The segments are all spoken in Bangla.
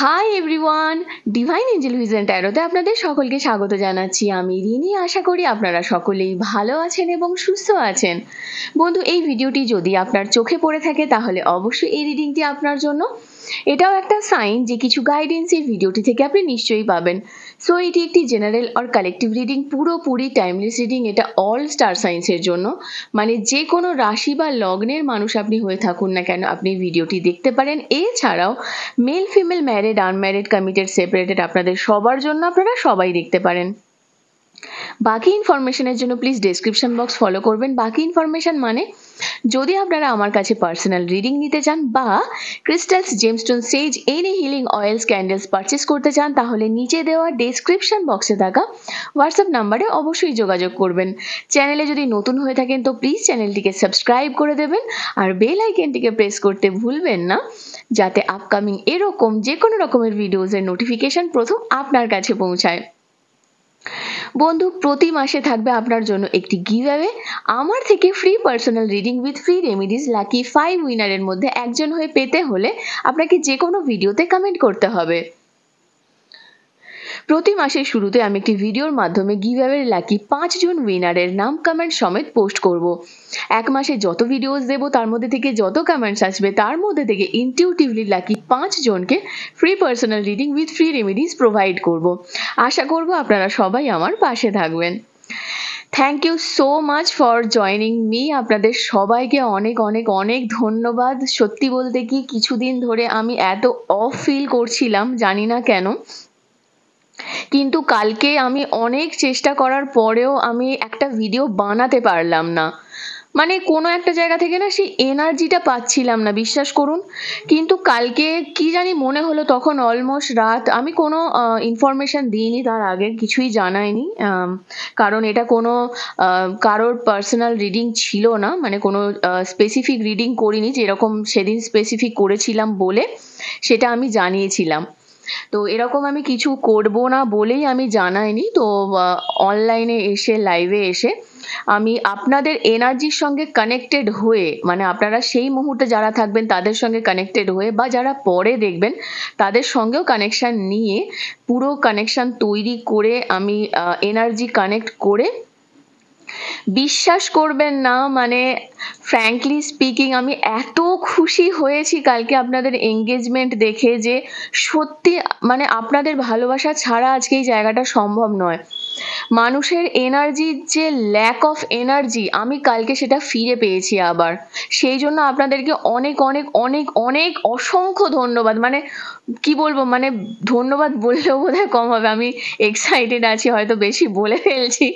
High everyone, divine angel vision ট্যারোতে আপনাদের সকলকে স্বাগত জানাচ্ছি। আমি রিনি। আশা করি আপনারা সকলেই ভালো আছেন এবং সুস্থ আছেন। বন্ধু, এই ভিডিওটি যদি আপনার চোখে পড়ে থাকে তাহলে অবশ্যই এই রিডিংটি আপনার জন্য। এটাও একটা সাইন যে কিছু গাইডেন্স এই ভিডিওটি থেকে আপনি নিশ্চয়ই পাবেন। সো এটি একটি জেনারেল আর কালেকটিভ রিডিং, পুরোপুরি টাইমলেস রিডিং। এটা অল স্টার সাইন্সের জন্য, মানে যে কোনো রাশি বা লগ্নের মানুষ আপনি হয়ে থাকুন না কেন আপনি ভিডিওটি দেখতে পারেন। এছাড়াও male female, married unmarried, committed separated, আপনাদের সবার জন্য আপনারা সবাই দেখতে পারেন। বাকি ইনফরমেশনের জন্য প্লিজ ডেসক্রিপশন বক্স ফলো করবেন। বাকি ইনফরমেশন মানে যদি আপনারা আমার কাছে পার্সোনাল রিডিং নিতে চান বা crystals, gemstone, sage, any healing oils, candles purchase করতে চান তাহলে নিচে দেওয়া ডেসক্রিপশন বক্সে থাকা হোয়াটসঅ্যাপ নাম্বারে অবশ্যই যোগাযোগ করবেন। চ্যানেলে যদি নতুন হয়ে থাকেন তো প্লিজ চ্যানেলটিকে সাবস্ক্রাইব করে দেবেন আর বেল আইকনটিকে প্রেস করতে ভুলবেন না, যাতে আপকামিং এরকম যে কোনো রকমের ভিডিওসের নোটিফিকেশন প্রথম আপনার কাছে পৌঁছায়। বন্ধু, প্রতি মাসে থাকবে আপনার জন্য একটি গিভঅ্যাওয়ে। আমার থেকে free personal reading with free remedies lucky 5 উইনারের মধ্যে একজন হয়ে পেতে হলে আপনাকে যে কোনো ভিডিওতে কমেন্ট করতে হবে। প্রতি মাসের শুরুতে আমি একটি ভিডিওর মাধ্যমে গিভঅ্যাওয়ের লাকি 5 জন উইনারের নাম কমেন্ট সমেত পোস্ট করব। এক মাসে যত ভিডিওস দেব তার মধ্যে থেকে যত কমেন্টস আসবে তার মধ্যে থেকে ইনটিউটিভলি লাকি 5 জনকে free personal reading with free remedies provide করব। আশা করব আপনারা সবাই আমার পাশে থাকবেন। Thank you so much for joining me. আপনাদের সবাইকে অনেক অনেক অনেক ধন্যবাদ। সত্যি বলতে কি কিছুদিন ধরে আমি এত অফ ফিল করছিলাম, জানি না কেন, কিন্তু কালকে আমি অনেক চেষ্টা করার পরেও আমি একটা ভিডিও বানাতে পারলাম না। মানে কোনো একটা জায়গা থেকে না সেই এনার্জিটা পাচ্ছিলাম না, বিশ্বাস করুন। কিন্তু কালকে কি জানি মনে হলো, তখন অলমোস্ট রাত, আমি কোনো ইনফরমেশন দিইনি তার আগে, কিছুই জানাইনি, কারণ এটা কোনো কারোর পার্সোনাল রিডিং ছিল না, মানে কোনো স্পেসিফিক রিডিং করিনি, যেরকম সেদিন স্পেসিফিক করেছিলাম বলে সেটা আমি জানিয়েছিলাম। তো এরকম আমি কিছু করব না বলেই আমি জানাইনি। তো অনলাইনে এসে, লাইভে এসে আমি আপনাদের এনার্জির সঙ্গে কানেক্টেড হয়ে, মানে আপনারা সেই মুহূর্তে যারা থাকবেন তাদের সঙ্গে কানেক্টেড হয়ে বা যারা পরে দেখবেন তাদের সঙ্গেও কানেকশান নিয়ে, পুরো কানেকশান তৈরি করে আমি এনার্জি কানেক্ট করে, বিশ্বাস করবেন না, মানে ফ্র্যাঙ্কলি স্পিকিং আমি এত খুশি হয়েছি কালকে আপনাদের এঙ্গেজমেন্ট দেখে যে সত্যি মানে আপনাদের ভালোবাসা ছাড়া আজকে এই জায়গাটা সম্ভব নয়। মানুষের এনার্জির যে ল্যাক অফ এনার্জি আমি কালকে সেটা ফিরে পেয়েছি আবার। সেই জন্য আপনাদেরকে অনেক অনেক অনেক অনেক অসংখ্য ধন্যবাদ। মানে কি বলবো, মানে ধন্যবাদ বললেও বোধহয় কম হবে, আমি এক্সাইটেড আছি, হয়তো বেশি বলে ফেলছি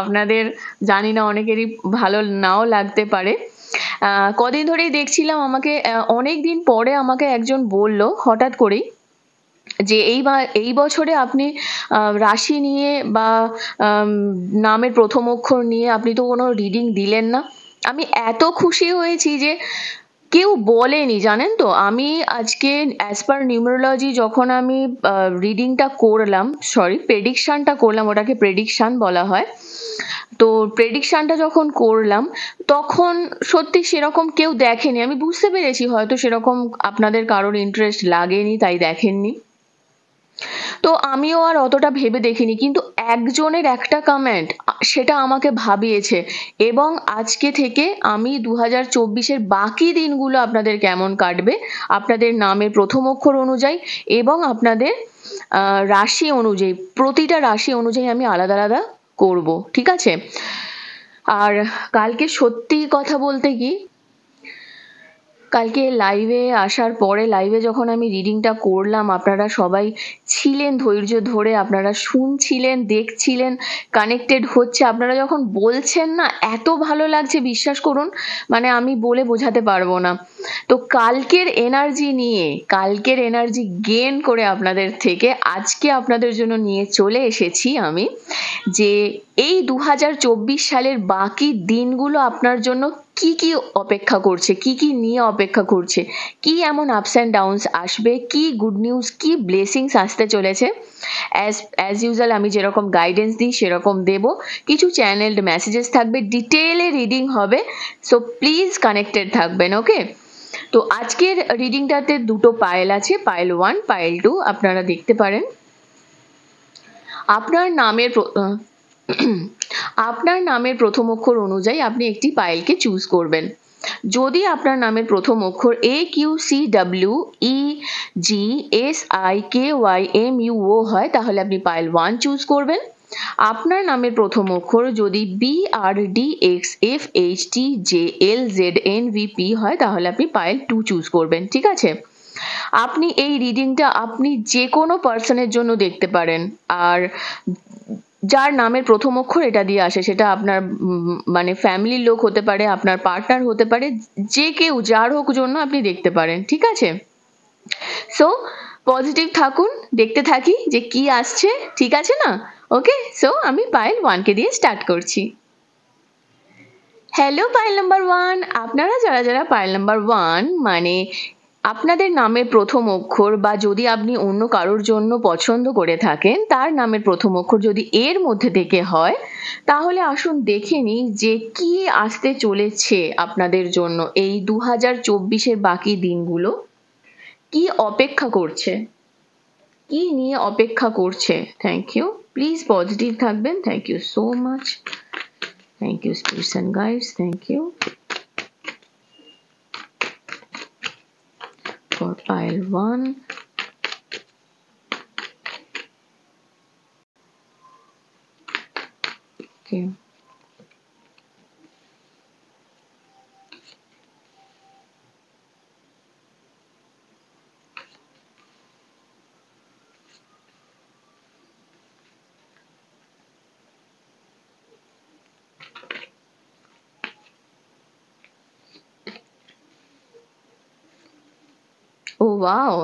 আপনাদের, জানি না, অনেকেরই ভালো নাও লাগতে পারে। কদিন ধরেই দেখছিলাম আমাকে, অনেক দিন পরে আমাকে একজন বলল হঠাৎ করেই যে এই বছরে আপনি রাশি নিয়ে বা নামের প্রথম অক্ষর নিয়ে আপনি তো কোনো রিডিং দিলেন না। আমি এত খুশি হয়েছি যে কেউ বলেনি, জানেন তো। আমি আজকে অ্যাজ পার নিউমেরোলজি যখন আমি রিডিংটা করলাম, সরি প্রেডিকশানটা করলাম, ওটাকে প্রেডিকশান বলা হয়, তো প্রেডিকশানটা যখন করলাম তখন সত্যি সেরকম কেউ দেখেনি। আমি বুঝতে পেরেছি হয়তো সেরকম আপনাদের কারোর ইন্টারেস্ট লাগেনি তাই দেখেননি, তো আমিও আর অতটা ভেবে দেখিনি। কিন্তু একজনের একটা কমেন্ট সেটা আমাকে ভাবিয়েছে, এবং আজকে থেকে আমি 2024-এর বাকি দিনগুলো আপনাদের কেমন কাটবে আপনাদের নামের প্রথম অক্ষর অনুযায়ী এবং আপনাদের রাশি অনুযায়ী, প্রতিটা রাশি অনুযায়ী আমি আলাদা আলাদা করব, ঠিক আছে? আর কালকে সত্যি কথা বলতে কি, কালকে লাইভে আসার পরে, লাইভে যখন আমি রিডিংটা করলাম, আপনারা সবাই ছিলেন ধৈর্য ধরে, আপনারা শুনছিলেন, দেখছিলেন, কানেক্টেড হচ্ছে, আপনারা যখন বলছেন না এত ভালো লাগছে, বিশ্বাস করুন, মানে আমি বলে বোঝাতে পারবো না। তো কালকের এনার্জি গেন করে আপনাদের থেকে আজকে আপনাদের জন্য নিয়ে চলে এসেছি আমি, যে এই 2024 সালের বাকি দিনগুলো আপনার জন্য কি কি অপেক্ষা করছে, কি কি নিয়ে অপেক্ষা করছে, কি এমন আপস অ্যান্ড ডাউনস আসবে, কি গুড নিউজ, কি ব্লেসিংস আসতে চলেছে। অ্যাজ ইউজুয়াল আমি যেরকম গাইডেন্স দিই সেরকম দেব, কিছু চ্যানেলড মেসেজেস থাকবে, ডিটেলে রিডিং হবে, সো প্লিজ কানেক্টেড থাকবেন, ওকে? তো আজকের রিডিংটাতে দুটো পায়েল আছে, পায়েল 1 পায়েল 2 আপনারা দেখতে পারেন। আপনার নামের প্রথম অক্ষর অনুযায়ী আপনি একটি পায়েলকে চুজ করবেন। যদি আপনার নামের প্রথম অক্ষর AQCWEGSIKYMUO হয় তাহলে আপনি পায়েল 1 চুজ করবেন। আপনার নামের প্রথম অক্ষর যদি BRDXFHTJLZNVP হয় তাহলে আপনি পায়েল 2 চুজ করবেন। ঠিক আছে, আপনি এই রিডিংটা আপনি যে কোনো পার্সনের জন্য দেখতে পারেন, আর যার নামের প্রথম অক্ষর এটা দিয়ে আসে সেটা আপনার মানে ফ্যামিলির লোক হতে পারে, আপনার পার্টনার হতে পারে, যে কেউ যার হোক জন্য আপনি দেখতে পারেন। ঠিক আছে, সো পজিটিভ থাকুন, দেখতে থাকি যে কি আসছে। ঠিক আছে না? ওকে, সো আমি পায়েল 1কে দিয়ে স্টার্ট করছি। হ্যালো পায়েল নাম্বার 1, আপনারা যারা যারা পায়েল নাম্বার 1 মানে আপনাদের নামের প্রথম অক্ষর বা যদি আপনি অন্য কারোর জন্য পছন্দ করে থাকেন তার নামের প্রথম অক্ষর যদি এর মধ্যে থেকে হয় তাহলে আসুন দেখে নিই যে কি আসতে চলেছে আপনাদের জন্য। এই 2024-এর বাকি দিনগুলো কি অপেক্ষা করছে, কি নিয়ে অপেক্ষা করছে। থ্যাংক ইউ, প্লিজ পজিটিভ থাকবেন। Thank you so much, thank you spirits and guides, thank you for pile 1. Okay. Oh wow,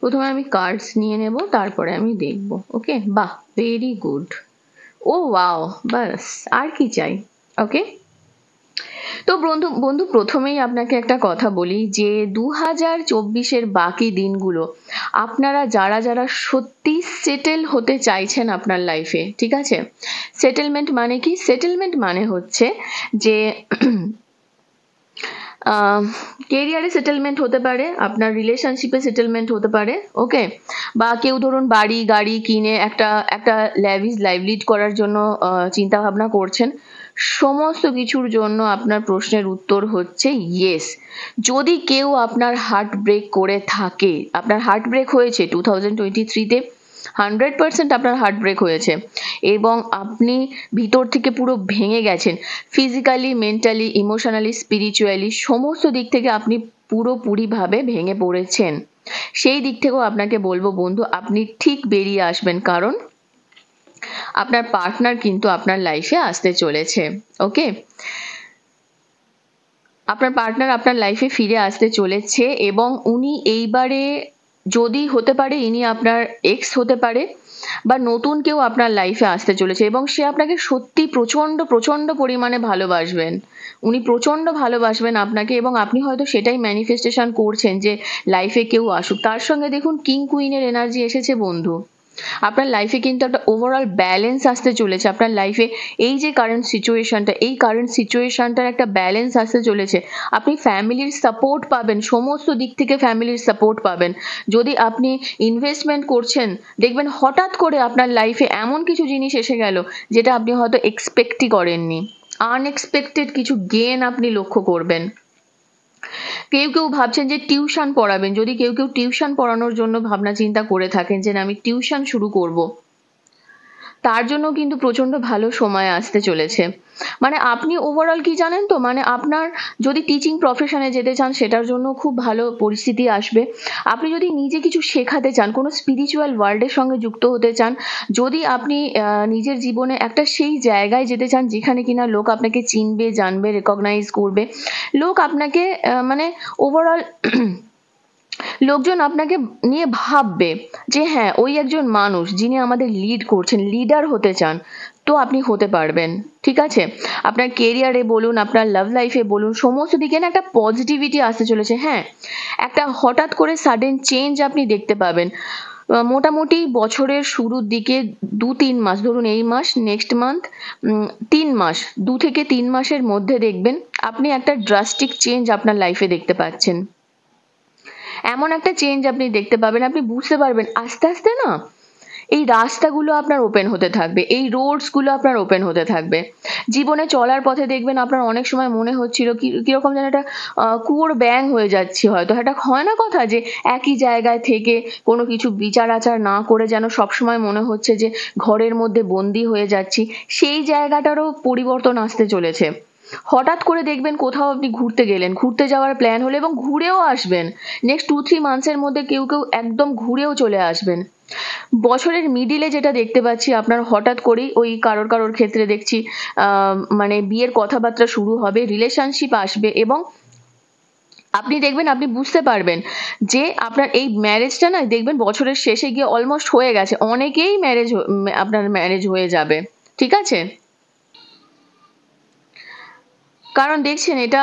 প্রথমে আমি কার্ডস নিয়ে নেব তারপরে আমি দেখব। ওকে, বাহ, ভেরি গুড। ও ওয়াও, বাস আর কি চাই। ওকে, তো বন্ধু প্রথমেই আপনাকে একটা কথা বলি যে 2024-এর বাকি দিনগুলো আপনারা যারা যারা সত্যি সেটেল হতে চাইছেন আপনার লাইফে, ঠিক আছে, সেটেলমেন্ট মানে কি? সেটেলমেন্ট মানে হচ্ছে যে কেরিয়ারে সেটেলমেন্ট হতে পারে, আপনার রিলেশনশিপে সেটেলমেন্ট হতে পারে, ওকে, বা কেউ ধরুন বাড়ি গাড়ি কিনে একটা ল্যাভিশ লাইফ লিড করার জন্য চিন্তা ভাবনা করছেন। সমস্ত কিছুর জন্য আপনার প্রশ্নের উত্তর হচ্ছে ইয়েস। যদি কেউ আপনার হার্ট ব্রেক করে থাকে, আপনার হার্ট ব্রেক হয়েছে 2023-তে, 100% আপনার হার্ট ব্রেক হয়েছে এবং আপনি ভিতর থেকে পুরো ভেঙে গেছেন, ফিজিক্যালি, মেন্টালি, ইমোশনালি, স্পিরিচুয়ালি, সমস্ত দিক থেকে আপনি পুরোপুরিভাবে ভেঙে পড়েছেন। সেই দিক থেকেও আপনাকে বলবো বন্ধু, আপনি ঠিক বেরিয়ে আসবেন, কারণ আপনার পার্টনার কিন্তু আপনার লাইফে আসতে চলেছে। ওকে, আপনার পার্টনার আপনার লাইফে ফিরে আসতে চলেছে এবং উনি এইবারে যদি হতে পারে ইনি আপনার এক্স হতে পারে বা নতুন কেউ আপনার লাইফে আসতে চলেছে এবং সে আপনাকে সত্যি প্রচন্ড প্রচন্ড পরিমাণে ভালোবাসবেন। উনি প্রচন্ড ভালোবাসবেন আপনাকে এবং আপনি হয়তো সেটাই ম্যানিফেস্টেশন করছেন যে লাইফে কেউ আসুক। তার সঙ্গে দেখুন কিং কুইনের এনার্জি এসেছে বন্ধু। আপনার লাইফে কিন্তু একটা ওভারঅল ব্যালেন্স আসতে চলেছে। আপনার লাইফে এই যে কারেন্ট সিচুয়েশনটার একটা ব্যালেন্স আসতে চলেছে। আপনি ফ্যামিলির সাপোর্ট পাবেন, সমস্ত দিক থেকে ফ্যামিলির সাপোর্ট পাবেন। যদি আপনি ইনভেস্টমেন্ট করছেন দেখবেন হঠাৎ করে আপনার লাইফে এমন কিছু জিনিস এসে গেল যেটা আপনি হয়তো এক্সপেক্টই করেননি। আনএক্সপেক্টেড কিছু গেন আপনি লক্ষ্য করবেন। কেউ কেউ ভাবছেন যে টিউশন পড়াবেন, যদি কেউ কেউ টিউশন পড়ানোর জন্য ভাবনা চিন্তা করে থাকেন যে আমি টিউশন শুরু করব, তার জন্য কিন্তু প্রচন্ড ভালো সময় আসতে চলেছে। মানে আপনি ওভারঅল কি জানেন তো, মানে আপনার যদি টিচিং প্রফেশনে যেতে চান সেটার জন্য খুব ভালো পরিস্থিতি আসবে। আপনি যদি নিজে কিছু শেখাতে চান, কোনো স্পিরিচুয়াল ওয়ার্ল্ডের সঙ্গে যুক্ত হতে চান, যদি আপনি নিজের জীবনে একটা সেই জায়গায় যেতে চান যেখানে কিনা লোক আপনাকে চিনবে, জানবে, রেকগনাইজ করবে, লোক আপনাকে মানে ওভারঅল লোকজন আপনাকে নিয়ে ভাববে যে হ্যাঁ ওই একজন মানুষ যিনি আমাদের লিড করছেন, লিডার হতে চান, তো আপনি হতে পারবেন। ঠিক আছে, আপনার কেরিয়ারে বলুন, আপনার লাভ লাইফে বলুন, সমস্ত দিকে না একটা পজিটিভিটি আসতে চলেছে। হ্যাঁ, একটা হঠাৎ করে সাডেন চেঞ্জ আপনি দেখতে পাবেন। মোটামুটি বছরের শুরুর দিকে 2-3 মাস, ধরুন এই মাস, নেক্সট মান্থ, 3 মাস, 2 থেকে 3 মাসের মধ্যে দেখবেন আপনি একটা ড্রাস্টিক চেঞ্জ আপনার লাইফে দেখতে পাচ্ছেন। এমন একটা চেঞ্জ আপনি দেখতে পাবেন, আপনি বুঝতে পারবেন আস্তে আস্তে না এই রাস্তাগুলো আপনার ওপেন হতে থাকবে, এই রোডসগুলো আপনার ওপেন হতে থাকবে। জীবনে চলার পথে দেখবেন আপনার অনেক সময় মনে হচ্ছিল কিরকম যেন একটা কুয়োর ব্যাঙ হয়ে যাচ্ছি, হয়তো একটা হয় না কথা যে একই জায়গায় থেকে কোনো কিছু বিচার আচার না করে যেন সবসময় মনে হচ্ছে যে ঘরের মধ্যে বন্দি হয়ে যাচ্ছি, সেই জায়গাটারও পরিবর্তন আসতে চলেছে। হঠাৎ করে দেখবেন কোথাও আপনি ঘুরতে গেলেন, ঘুরতে যাওয়ার প্ল্যান হলো এবং ঘুরেও আসবেন, নেক্সট 2-3 মান্থসের মধ্যে কেউ কেউ একদম ঘুরেও চলে আসবেন। বছরের মিডিলে যেটা দেখতে পাচ্ছি আপনার হঠাৎ করেই ওই কারোর কারোর ক্ষেত্রে দেখছি মানে বিয়ের কথাবার্তা শুরু হবে, রিলেশনশিপ আসবে এবং আপনি দেখবেন, আপনি বুঝতে পারবেন যে আপনার এই ম্যারেজটা না দেখবেন বছরের শেষে গিয়ে অলমোস্ট হয়ে গেছে, অনেকেই আপনার ম্যারেজ হয়ে যাবে, ঠিক আছে? কারণ দেখছেন এটা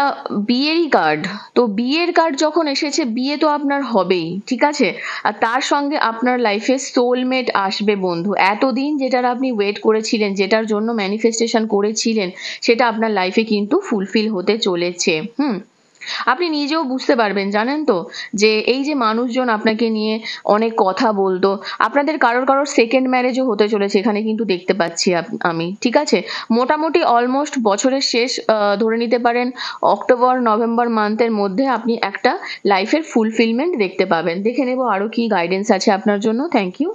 বিয়েরই কার্ড, তো বিয়ের কার্ড যখন এসেছে বিয়ে তো আপনার হবেই, ঠিক আছে? আর তার সঙ্গে আপনার লাইফে সোলমেট আসবে বন্ধু। এতদিন যেটার আপনি ওয়েট করেছিলেন, যেটার জন্য ম্যানিফেস্টেশন করেছিলেন, সেটা আপনার লাইফে কিন্তু ফুলফিল হতে চলেছে। আপনি নিজেও বুঝতে পারবেন, জানেন তো, যে এই যে মানুষজন আপনাকে নিয়ে অনেক কথা বলতো, আপনাদের কারোর কারোর সেকেন্ড ম্যারেজও হতে চলেছে এখানে কিন্তু দেখতে পাচ্ছি আমি, ঠিক আছে? মোটামুটি অলমোস্ট বছরের শেষ, ধরে নিতে পারেন অক্টোবর নভেম্বর মান্থের মধ্যে আপনি একটা লাইফের ফুলফিলমেন্ট দেখতে পাবেন। দেখে নেব আরো কি গাইডেন্স আছে আপনার জন্য। Thank you.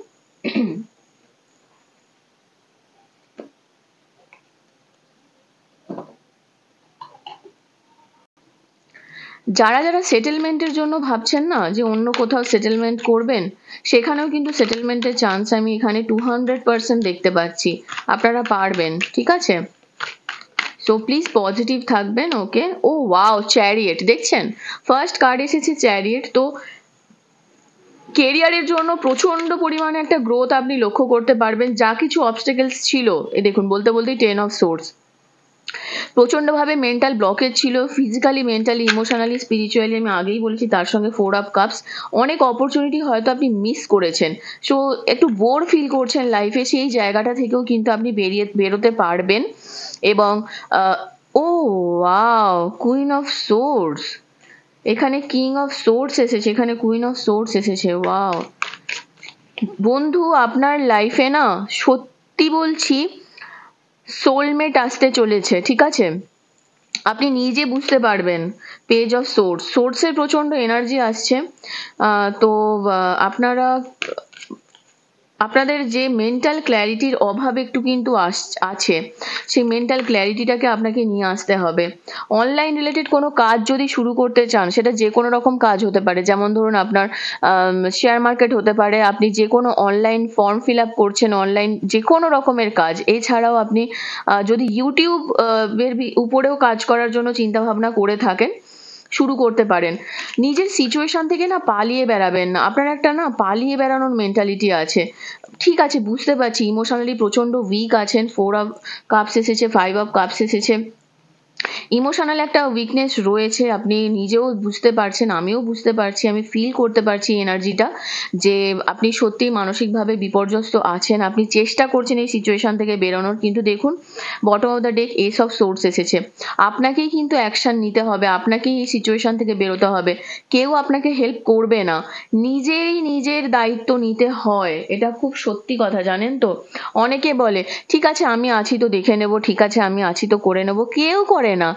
যারা যারা সেটেলমেন্টের জন্য ভাবছেন না যে অন্য কোথাও সেটেলমেন্ট করবেন, সেখানেও কিন্তু সেটেলমেন্টের চান্স আমি এখানে 200% দেখতে পাচ্ছি, আপনারা পারবেন, ঠিক আছে? সো প্লিজ পজিটিভ থাকবেন, ওকে? ও ওয়াও, চ্যারিয়েট দেখছেন, ফার্স্ট কার্ড এসেছে চ্যারিয়েট। তো কেরিয়ারের জন্য প্রচন্ড পরিমাণে একটা গ্রোথ আপনি লক্ষ্য করতে পারবেন। যা কিছু অবস্টেকেলস ছিল, এ দেখুন বলতে বলতেই 10 অফ সোর্স, প্রচন্ডভাবে মেন্টাল ব্লকেজ ছিল, ফিজিক্যালি, মেন্টালি, ইমোশনালি, স্পিরিচুয়ালি, আমি আগেই বলেছি। তার সঙ্গে 4 অফ কাপস, অনেক অপরচুনিটি হয়তো আপনি মিস করেছেন, সো একটু বোর ফিল করছেন লাইফে, সেই জায়গাটা থেকেও কিন্তু আপনি বেরোতে পারবেন। এবং ও ওয়াও, কুইন অফ সোর্স, এখানে কিং অফ সোর্স এসেছে, এখানে কুইন অফ সোর্স এসেছে। ওয়াও বন্ধু, আপনার লাইফে না সত্যি বলছি সোলমেট আসতে চলেছে, ঠিক আছে? আপনি নিজে বুঝতে পারবেন। পেজ অফ সোর্সের প্রচন্ড এনার্জি আসছে। তো আপনাদের যে মেন্টাল ক্ল্যারিটির অভাব একটু কিন্তু আছে, সেই মেন্টাল ক্ল্যারিটিটাকে আপনাকে নিয়ে আসতে হবে। অনলাইন রিলেটেড কোনো কাজ যদি শুরু করতে চান, সেটা যে কোনো রকম কাজ হতে পারে, যেমন ধরুন আপনার শেয়ার মার্কেট হতে পারে, আপনি যে কোনো অনলাইন ফর্ম ফিল আপ করছেন, অনলাইন যে কোনো রকমের কাজ। এছাড়াও আপনি যদি ইউটিউব এর উপরেও কাজ করার জন্য চিন্তা ভাবনা করে থাকেন, শুরু করতে পারেন। নিজের সিচুয়েশন থেকে না পালিয়ে বেড়াবেন না, আপনার একটা না পালিয়ে বেড়ানোর মেন্টালিটি আছে, ঠিক আছে? বুঝতে পারছি ইমোশনালি প্রচন্ড উইক আছেন। 4 অফ কাপস এসেছে, 5 অফ কাপস এসেছে, ইমোশনাল একটা উইকনেস রয়েছে, আপনি নিজেও বুঝতে পারছেন, আমিও বুঝতে পারছি, আমি ফিল করতে পারছি এনার্জিটা, যে আপনি সত্যি মানসিকভাবে বিপর্যস্ত আছেন, আপনি চেষ্টা করছেন এই সিচুয়েশন থেকে বেরোনোর। কিন্তু দেখুন bottom of the deck S of swords এসেছে, আপনাকেই কিন্তু অ্যাকশন নিতে হবে, আপনাকেই এই সিচুয়েশন থেকে বেরোতে হবে, কেউ আপনাকে হেল্প করবে না, নিজেরই নিজের দায়িত্ব নিতে হয়। এটা খুব সত্যি কথা, জানেন তো? অনেকে বলে ঠিক আছে আমি আছি তো দেখে নেব, ঠিক আছে আমি আছি তো করে নেব, কেউ করে না।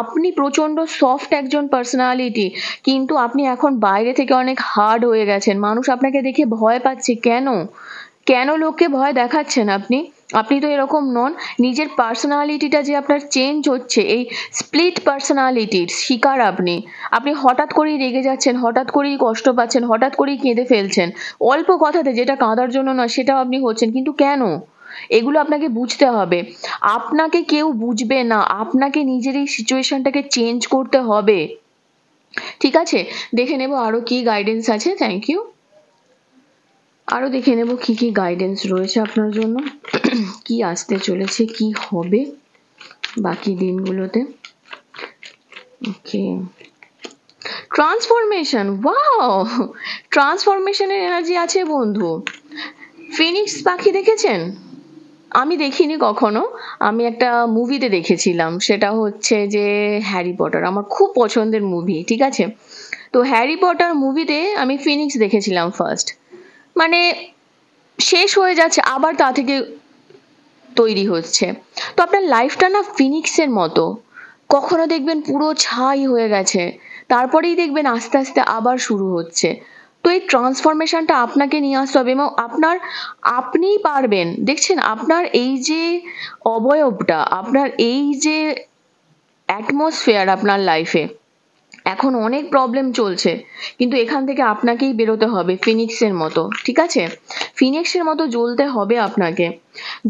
আপনি প্রচন্ড সফট একজন পার্সোনালিটি, কিন্তু আপনি এখন বাইরে থেকে অনেক হার্ড হয়ে গেছেন, মানুষ আপনাকে দেখে ভয় পাচ্ছে। কেন কেন লোককে ভয় দেখাচ্ছেন আপনি? আপনি তো এরকম নন। নিজের পার্সোনালিটিটা যে আপনার চেঞ্জ হচ্ছে, এই স্প্লিট পার্সোনালিটির শিকার আপনি। আপনি হঠাৎ করেই রেগে যাচ্ছেন, হঠাৎ করেই কষ্ট পাচ্ছেন, হঠাৎ করেই কেঁদে ফেলছেন, অল্প কথাতে, যেটা কাঁদার জন্য না সেটাও আপনি হচ্ছেন, কিন্তু কেন? এগুলো আপনাকে বুঝতে হবে। আপনাকে কেউ বুঝবে না, আপনাকে নিজের এই সিচুয়েশনটাকে চেঞ্জ করতে হবে, ঠিক আছে? দেখে নেব আরো কি গাইডেন্স আছে। Thank you. আরো দেখে নেব কি কি গাইডেন্স রয়েছে আপনার জন্য, কি আসতে চলেছে, কি হবে বাকি দিনগুলোতে। ওকে, ট্রান্সফরমেশন, ওয়াও, ট্রান্সফরমেশনের এনার্জি আছে বন্ধু। ফিনিক্স পাখি দেখেছেন? আমি দেখিনি কখনো, আমি একটা মুভিতে দেখেছিলাম, সেটা হচ্ছে যে হ্যারি পটার, আমার খুব পছন্দের মুভি, ঠিক আছে? তো হ্যারি পটার মুভিতে আমি ফিনিক্স দেখেছিলাম ফার্স্ট, মানে শেষ হয়ে যাচ্ছে আবার তা থেকে তৈরি হচ্ছে। তো আপনার লাইফটা না ফিনিক্সের মতো, কখনো দেখবেন পুরো ছাই হয়ে গেছে, তারপরেই দেখবেন আস্তে আস্তে আবার শুরু হচ্ছে। তো এই ট্রান্সফরমেশনটা আপনাকে নিয়ে আসতে হবে, এবং আপনিই পারবেন। দেখছেন আপনার এই যে অবয়বটা, আপনার এই যে অ্যাটমসফিয়ার আপনার লাইফে, এখন অনেক প্রবলেম চলছে, কিন্তু এখান থেকে আপনাকেই বেরোতে হবে ফিনিক্সের মতো, ঠিক আছে? ফিনিক্সের মতো জ্বলতে হবে আপনাকে।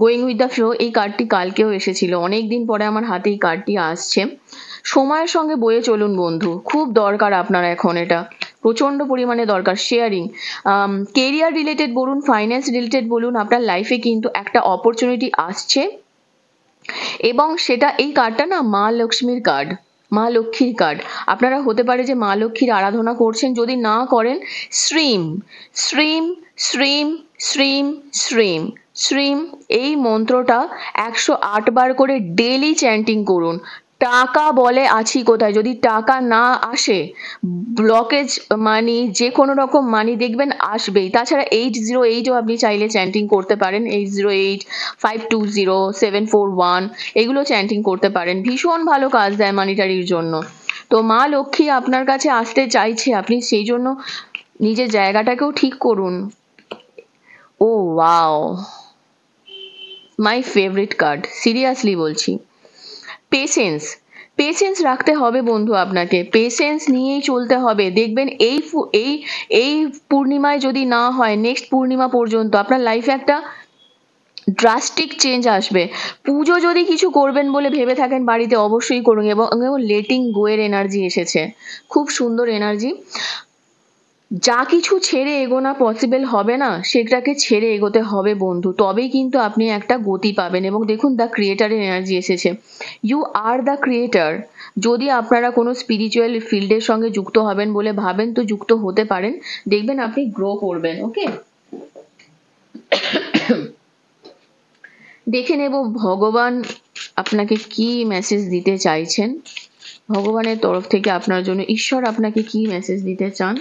গোয়িং উইথ দ্য ফ্লো, এই কার্ডটি কালকেও এসেছিল, অনেকদিন পরে আমার হাতে এই কার্ডটি আসছে। সময়ের সঙ্গে বয়ে চলুন বন্ধু, খুব দরকার আপনার এখন, এটা প্রচন্ড পরিমাণে দরকার। শেয়ারিং, কেরিয়ার রিলেটেড বলুন, ফাইন্যান্স রিলেটেড বলুন, আপনার লাইফে কিন্তু একটা অপরচুনিটি আসছে, এবং সেটা, এই কার্ডটা না মা লক্ষ্মীর কার্ড, মা লক্ষ্মীর কার্ড। আপনারা হতে পারে যে মা লক্ষ্মীর আরাধনা করছেন, যদি না করেন, শ্রীম শ্রীম শ্রীম শ্রীম শ্রীম শ্রীম এই মন্ত্রটা 108 বার করে ডেলি চ্যান্টিং করুন। টাকা বলে আছি কোথায়, যদি টাকা না আসে, ব্লকেজ মানি, যে কোনো রকম মানি দেখবেন আসবেই। তাছাড়া 808ও আপনি চাইলে চ্যান্টিং করতে পারেন, 808-520-741, এগুলো চ্যান্টিং করতে পারেন, ভীষণ ভালো কাজ দেয় মানিটারির জন্য। তো মা লক্ষ্মী আপনার কাছে আসতে চাইছে, আপনি সেই জন্য নিজের জায়গাটাকেও ঠিক করুন। Oh wow, my favourite card, seriously বলছি। পেশেন্স, পেশেন্স রাখতে হবে বন্ধু, আপনাকে পেশেন্স নিয়েই চলতে হবে। দেখবেন এই এই পূর্ণিমায় যদি না হয়, নেক্সট পূর্ণিমা পর্যন্ত আপনার লাইফে একটা ড্রাস্টিক চেঞ্জ আসবে। পুজো যদি কিছু করবেন বলে ভেবে থাকেন বাড়িতে, অবশ্যই করুন। এবং লেটিং গো এর এনার্জি এসেছে, খুব সুন্দর এনার্জি। যা কিছু ছেড়ে এগোনা পসিবল হবে না, সেটাকে ছেড়ে এগোতে হবে বন্ধু, তবেই কিন্তু আপনি একটা গতি পাবেন। এবং দেখুন দ্য ক্রিয়েটারের এনার্জি এসেছে, ইউ আর দ্য ক্রিয়েটার। যদি আপনারা কোনো স্পিরিচুয়াল ফিল্ডের সঙ্গে যুক্ত হবেন বলে ভাবেন, তো যুক্ত হতে পারেন, দেখবেন আপনি গ্রো করবেন। ওকে, দেখে নেব ভগবান আপনাকে কি মেসেজ দিতে চাইছেন, ভগবানের তরফ থেকে আপনার জন্য ঈশ্বর আপনাকে কি মেসেজ দিতে চান।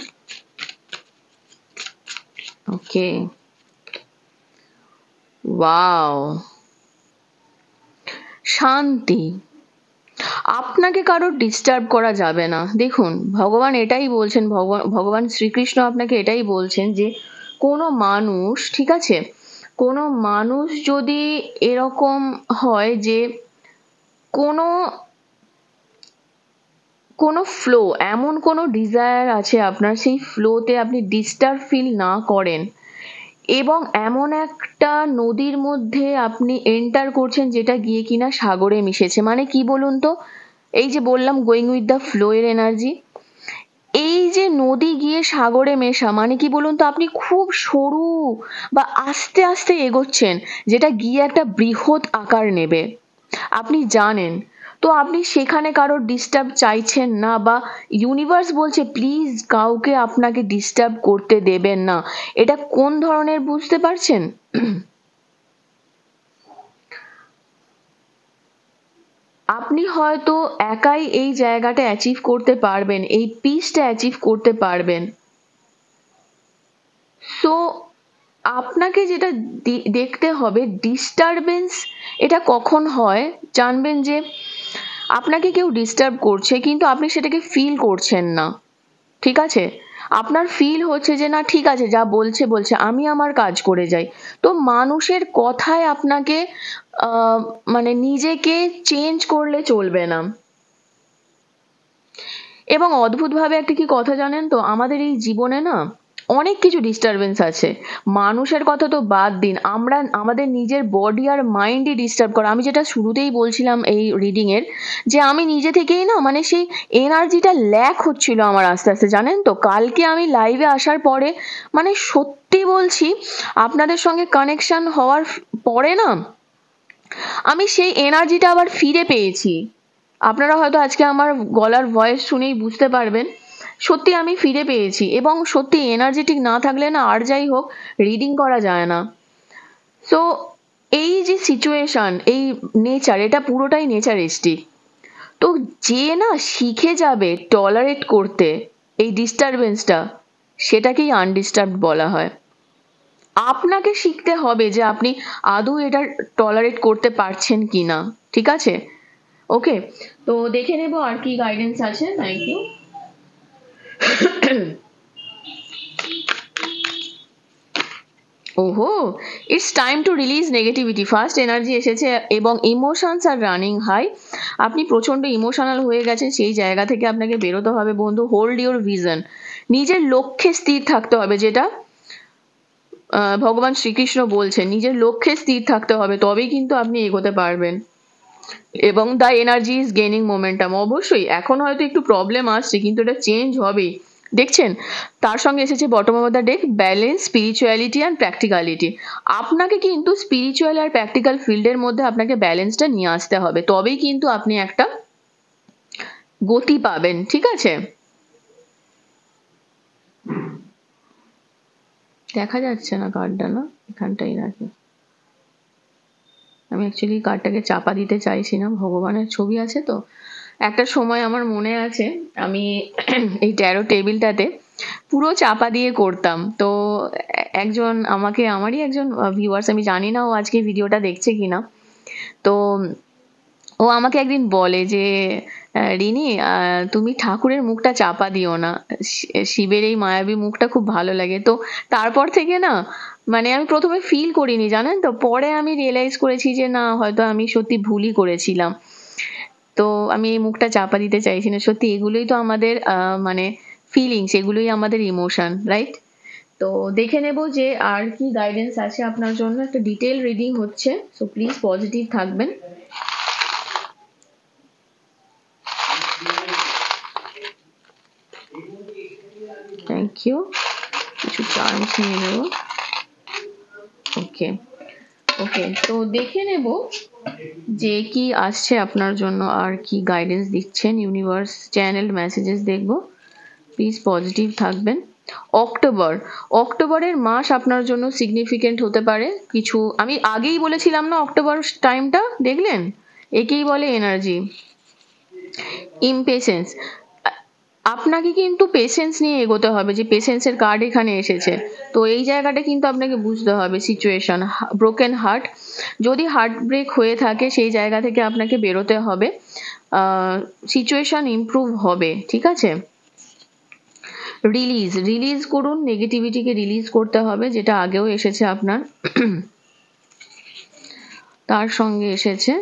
ওকে, ওয়াও, শান্তি, আপনাকে কারোর ডিস্টার্ব করা যাবে না। দেখুন ভগবান এটাই বলছেন, ভগবান শ্রীকৃষ্ণ আপনাকে এটাই বলছেন যে কোনো মানুষ, ঠিক আছে, কোনো মানুষ যদি এরকম হয় যে কোনো কোনো ফ্লো, এমন কোনো ডিজায়ার আছে আপনার, সেই ফ্লোতে আপনি ডিস্টার্ব ফিল না করেন, এবং এমন একটা নদীর মধ্যে আপনি এন্টার করছেন যেটা গিয়ে কিনা সাগরে মিশেছে, মানে কি বলুন তো, এই যে বললাম গোয়িং উইথ দ্য ফ্লো এর এনার্জি, এই যে নদী গিয়ে সাগরে মেশা, মানে কি বলুন তো, আপনি খুব সরু বা আস্তে আস্তে এগোচ্ছেন, যেটা গিয়ে একটা বৃহৎ আকার নেবে, আপনি জানেন। তো আপনি সেখানে কারোর ডিস্টার্ব চাইছেন না, বা ইউনিভার্স বলছে প্লিজ কাউকে আপনাকে ডিস্টার্ব করতে দেবেন না। এটা কোন ধরনের বুঝতে পারছেন? আপনি হয়তো একাই এই জায়গাটা অ্যাচিভ করতে পারবেন, এই পিসটা অ্যাচিভ করতে পারবেন। সো আপনাকে যেটা দেখতে হবে, ডিস্টারবেন্স এটা কখন হয় জানবেন, যে আপনাকে কেউ ডিস্টার্ব করছে কিন্তু আপনি সেটাকে ফিল করছেন না, ঠিক আছে? আপনার ফিল হচ্ছে যে না ঠিক আছে, যা বলছে বলছে, আমি আমার কাজ করে যাই। তো মানুষের কথায় আপনাকে মানে নিজেকে চেঞ্জ করলে চলবে না। এবং অদ্ভুতভাবে একটা কি কথা জানেন তো, আমাদের এই জীবনে না অনেক কিছু ডিস্টারবেন্স আছে। মানুষের কথা তো বাদ দিন, আমরা আমাদের নিজের বডি আর মাইন্ডই ডিস্টার্ব করা। আমি যেটা শুরুতেই বলছিলাম এই রিডিং এর, যে আমি নিজে থেকেই না, মানে সেই এনার্জিটা ল্যাক হচ্ছিল আমার আস্তে আস্তে, জানেন তো। কালকে আমি লাইভে আসার পরে, মানে সত্যি বলছি, আপনাদের সঙ্গে কানেকশন হওয়ার পরে না, আমি সেই এনার্জিটা আবার ফিরে পেয়েছি। আপনারা হয়তো আজকে আমার গলার ভয়েস শুনেই বুঝতে পারবেন সত্যি আমি ফিরে পেয়েছি, এবং সত্যি এনার্জেটিক না থাকলে না আর যাই হোক রিডিং করা যায় না। সো এই যে সিচুয়েশন, এই নেচার, এটা পুরোটাই নেচারিস্টিক। তো যে না শিখে যাবে টলারেট করতে এই ডিস্টারবেন্সটা, সেটাকেই আনডিস্টার্বড বলা হয়। আপনাকে শিখতে হবে যে আপনি আদৌ এটা টলারেট করতে পারছেন কি না, ঠিক আছে? ওকে, তো দেখে নেব আর কি গাইডেন্স আছে। Thank you. ওহো, it's time to release negativity. First energy এসেছে এবং ইমোশনস আর রানিং হাই। আপনি প্রচন্ড ইমোশনাল হয়ে গেছেন, সেই জায়গা থেকে আপনাকে বেরোতে হবে বন্ধু। হোল্ড ইউর ভিশন, নিজের লক্ষ্যে স্থির থাকতে হবে, যেটা ভগবান শ্রীকৃষ্ণ বলছেন, নিজের লক্ষ্যে স্থির থাকতে হবে, তবেই কিন্তু আপনি এগোতে পারবেন। এবং the energy is gaining momentum. অবশ্যই এখন হয়তো একটু প্রবলেম আসছে, কিন্তু এটা চেঞ্জ হবেই, দেখছেন। তার সঙ্গে এসেছে bottom of the deck balance, spirituality and practicality. আপনাকে কিন্তু স্পিরিচুয়াল আর প্র্যাকটিক্যাল ফিল্ডের মধ্যে আপনাকে ব্যালেন্সটা নিয়ে আসতে হবে, তবেই কিন্তু আপনি একটা গতি পাবেন, ঠিক আছে? দেখা যাচ্ছে না কার্ডটা, না এখানটাই রাখি। আমি অ্যাকচুয়ালি কার্ডটাকে চাপা দিতে চাইছি না, ভগবানের ছবি আছে তো। একটা সময় আমার মনে আছে আমি এই ট্যারো টেবিলটাতে পুরো চাপা দিয়ে করতাম। তো একজন আমারই একজন ভিউয়ার্স, আমি জানি না ও আজকে ভিডিওটা দেখছে কিনা, তো ও আমাকে একদিন বলে যে রিনি, তুমি ঠাকুরের মুখটা চাপা দিও না, শিবের এই মায়াবী মুখটা খুব ভালো লাগে। তো তারপর থেকে না, মানে আমি প্রথমে ফিল করিনি জানেন তো, পরে আমি রিয়েলাইজ করেছি যে না, হয়তো আমি সত্যি ভুলই করেছিলাম। তো আমি এই মুখটা চাপা দিতে চাইছি না। সত্যি এগুলোই তো আমাদের মানে ফিলিংস, এগুলোই আমাদের ইমোশন, রাইট? তো দেখে নেব যে আর কি গাইডেন্স আছে আপনার জন্য। একটা ডিটেল রিডিং হচ্ছে, সো প্লিজ পজিটিভ থাকবেন। Thank you. কিছু চার্মস নিয়ে নেব। ওকে ওকে, তো দেখে নেব যে কি আসছে আপনার জন্য, আর কি গাইডেন্স দিচ্ছেন ইউনিভার্স। চ্যানেল মেসেজেস দেখব, প্লিজ পজিটিভ থাকবেন। অক্টোবরের মাস আপনার জন্য সিগনিফিকেন্ট হতে পারে কিছু। আমি আগেই বলেছিলাম না, অক্টোবর টাইমটা দেখলেন, একেই বলে এনার্জি ইমপেশেন্স। আপনাকে কিন্তু পেশেন্স নিয়ে এগোতে হবে, যে পেশেন্সের কার্ড এখানে এসেছে। তো এই জায়গাটা কিন্তু আপনাকে বুঝতে হবে সিচুয়েশন, ব্রোকেন হার্ট, যদি হার্ট ব্রেক হয়ে থাকে সেই জায়গা থেকে আপনাকে বেরোতে হবে, সিচুয়েশন ইমপ্রুভ হবে, ঠিক আছে? রিলিজ করুন, নেগেটিভিটিকে রিলিজ করতে হবে, যেটা আগেও এসেছে আপনার। তার সঙ্গে এসেছে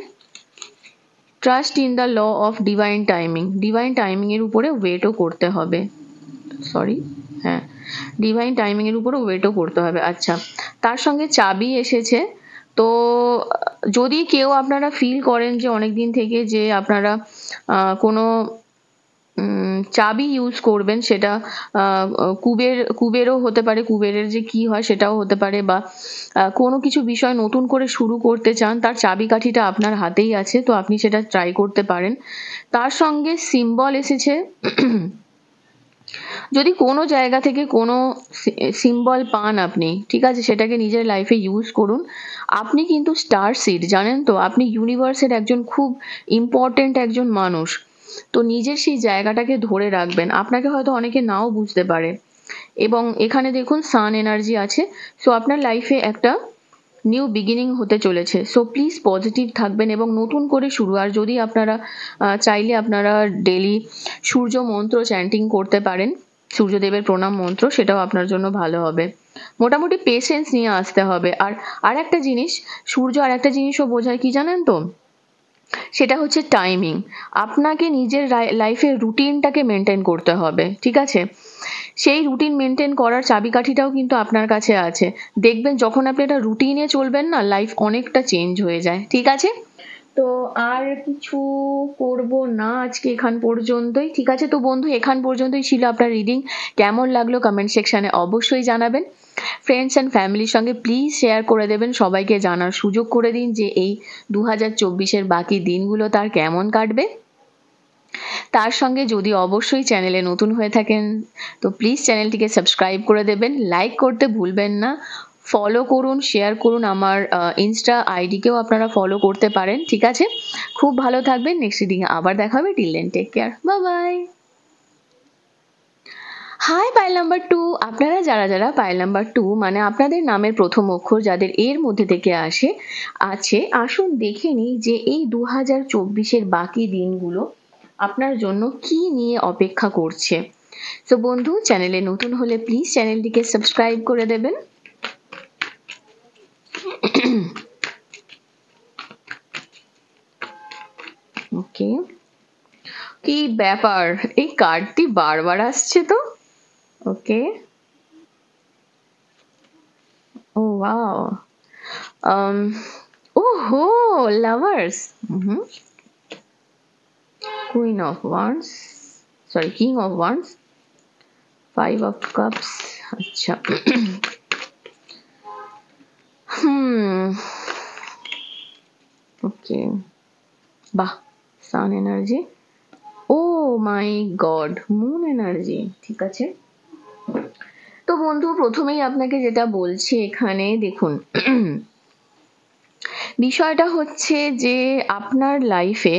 trust in the law of divine timing. Divine timing এর উপরে ওয়েটও করতে হবে, হ্যাঁ, ডিভাইন টাইমিং এর উপরে ওয়েটও করতে হবে। আচ্ছা, তার সঙ্গে চাবি এসেছে। তো যদি কেউ আপনারা ফিল করেন যে অনেকদিন থেকে যে আপনারা কোনো চাবি ইউজ করবেন, সেটা কুবেরও হতে পারে, কুবেরের যে কি হয় সেটাও হতে পারে, বা কোনো কিছু বিষয় নতুন করে শুরু করতে চান, তার চাবিকাঠিটা আপনার হাতেই আছে, তো আপনি সেটা ট্রাই করতে পারেন। তার সঙ্গে সিম্বল এসেছে। যদি কোনো জায়গা থেকে কোনো সিম্বল পান আপনি, ঠিক আছে, সেটাকে নিজের লাইফে ইউজ করুন। আপনি কিন্তু স্টার সিড, জানেন তো, আপনি ইউনিভার্সের একজন খুব ইম্পর্টেন্ট একজন মানুষ। তো নিজের সেই জায়গাটাকে ধরে রাখবেন, আপনাকে হয়তো অনেকে নাও বুঝতে পারে। এবং এখানে দেখুন সান এনার্জি আছে, সো আপনার লাইফে একটা নিউ বিগিনিং হতে চলেছে। সো প্লিজ পজিটিভ থাকবেন এবং নতুন করে শুরু। আর যদি আপনারা চাইলে আপনারা ডেলি সূর্য মন্ত্র চ্যান্টিং করতে পারেন, সূর্যদেবের প্রণাম মন্ত্র, সেটাও আপনার জন্য ভালো হবে। মোটামুটি পেশেন্স নিয়ে আসতে হবে। আর একটা জিনিস, সূর্য আর একটা জিনিসও বোঝায় কি জানেন তো, সেটা হচ্ছে টাইমিং। আপনাকে নিজের লাইফের রুটিনটাকে মেনটেন করতে হবে, ঠিক আছে? সেই রুটিন মেনটেন করার চাবিকাঠিটাও কিন্তু আপনার কাছে আছে। দেখবেন যখন আপনি একটা রুটিনে চলবেন না, লাইফ অনেকটা চেঞ্জ হয়ে যায়, ঠিক আছে? তো আর কিছু করব না আজকে, এখান পর্যন্তই, ঠিক আছে? তো বন্ধু, এখান পর্যন্তই ছিল আপনার রিডিং। কেমন লাগলো কমেন্ট সেকশনে অবশ্যই জানাবেন। ফ্রেন্ডস অ্যান্ড ফ্যামিলির সঙ্গে প্লিজ শেয়ার করে দেবেন, সবাইকে জানার সুযোগ করে দিন যে এই 2024-এর বাকি দিনগুলো তার কেমন কাটবে। তার সঙ্গে যদি অবশ্যই চ্যানেলে নতুন হয়ে থাকেন তো প্লিজ চ্যানেলটিকে সাবস্ক্রাইব করে দেবেন, লাইক করতে ভুলবেন না, ফলো করুন, শেয়ার করুন, আমার ইনস্টা আইডিকেও আপনারা ফলো করতে পারেন। ঠিক আছে, খুব ভালো থাকবেন, নেক্সট রিডিংয়ে আবার দেখা হবে। Till then take care, bye bye. Hi pile number 2, আপনারা যারা যারা পাইল নাম্বার 2 মানে আপনাদের নামের প্রথম অক্ষর যাদের এর মধ্যে থেকে আছে, আসুন দেখে নিই যে এই 2024-এর বাকি দিনগুলো আপনার জন্য কি নিয়ে অপেক্ষা করছে। তো বন্ধু, চ্যানেলে নতুন হলে প্লিজ চ্যানেলটিকে সাবস্ক্রাইব করে দেবেন। ওকে, কি ব্যাপার, এই কার্ডটি বারবার আসছে তো। ওকে, ও ওয়াও, ওহো, lovers, Queen of Wands, sorry, King of Wands, 5 of Cups, আচ্ছা। ওকে, বাহ, সান এনার্জি, ও মাই গড, মুন এনার্জি। ঠিক আছে, তো বন্ধু প্রথমেই আপনাকে যেটা বলছি এখানে দেখুন, বিষয়টা হচ্ছে যে আপনার লাইফে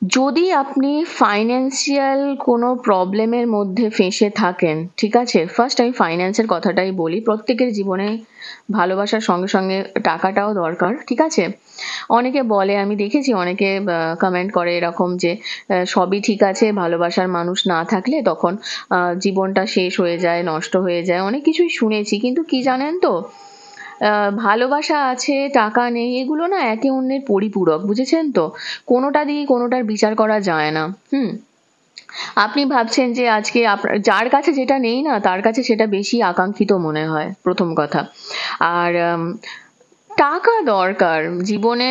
যদি আপনি ফাইন্যান্সিয়াল কোনো প্রবলেমের মধ্যে ফেঁসে থাকেন, ঠিক আছে, ফার্স্ট আমি ফাইন্যান্সের কথাটাই বলি। প্রত্যেকের জীবনে ভালোবাসার সঙ্গে সঙ্গে টাকাটাও দরকার, ঠিক আছে। অনেকে বলে, আমি দেখেছি অনেকে কমেন্ট করে এরকম যে সবই ঠিক আছে, ভালোবাসার মানুষ না থাকলে তখন জীবনটা শেষ হয়ে যায়, নষ্ট হয়ে যায়, অনেক কিছুই শুনেছি। কিন্তু কি জানেন তো, ভালোবাসা আছে, টাকা নেই, এগুলো না একে অন্যের পরিপূরক, বুঝেছেন তো। কোনোটা দিয়ে কোনোটার বিচার করা যায় না। আপনি ভাবছেন যে আজকে যার কাছে যেটা নেই না, তার কাছে সেটা বেশি আকাঙ্ক্ষিত মনে হয়, প্রথম কথা। আর টাকা দরকার জীবনে,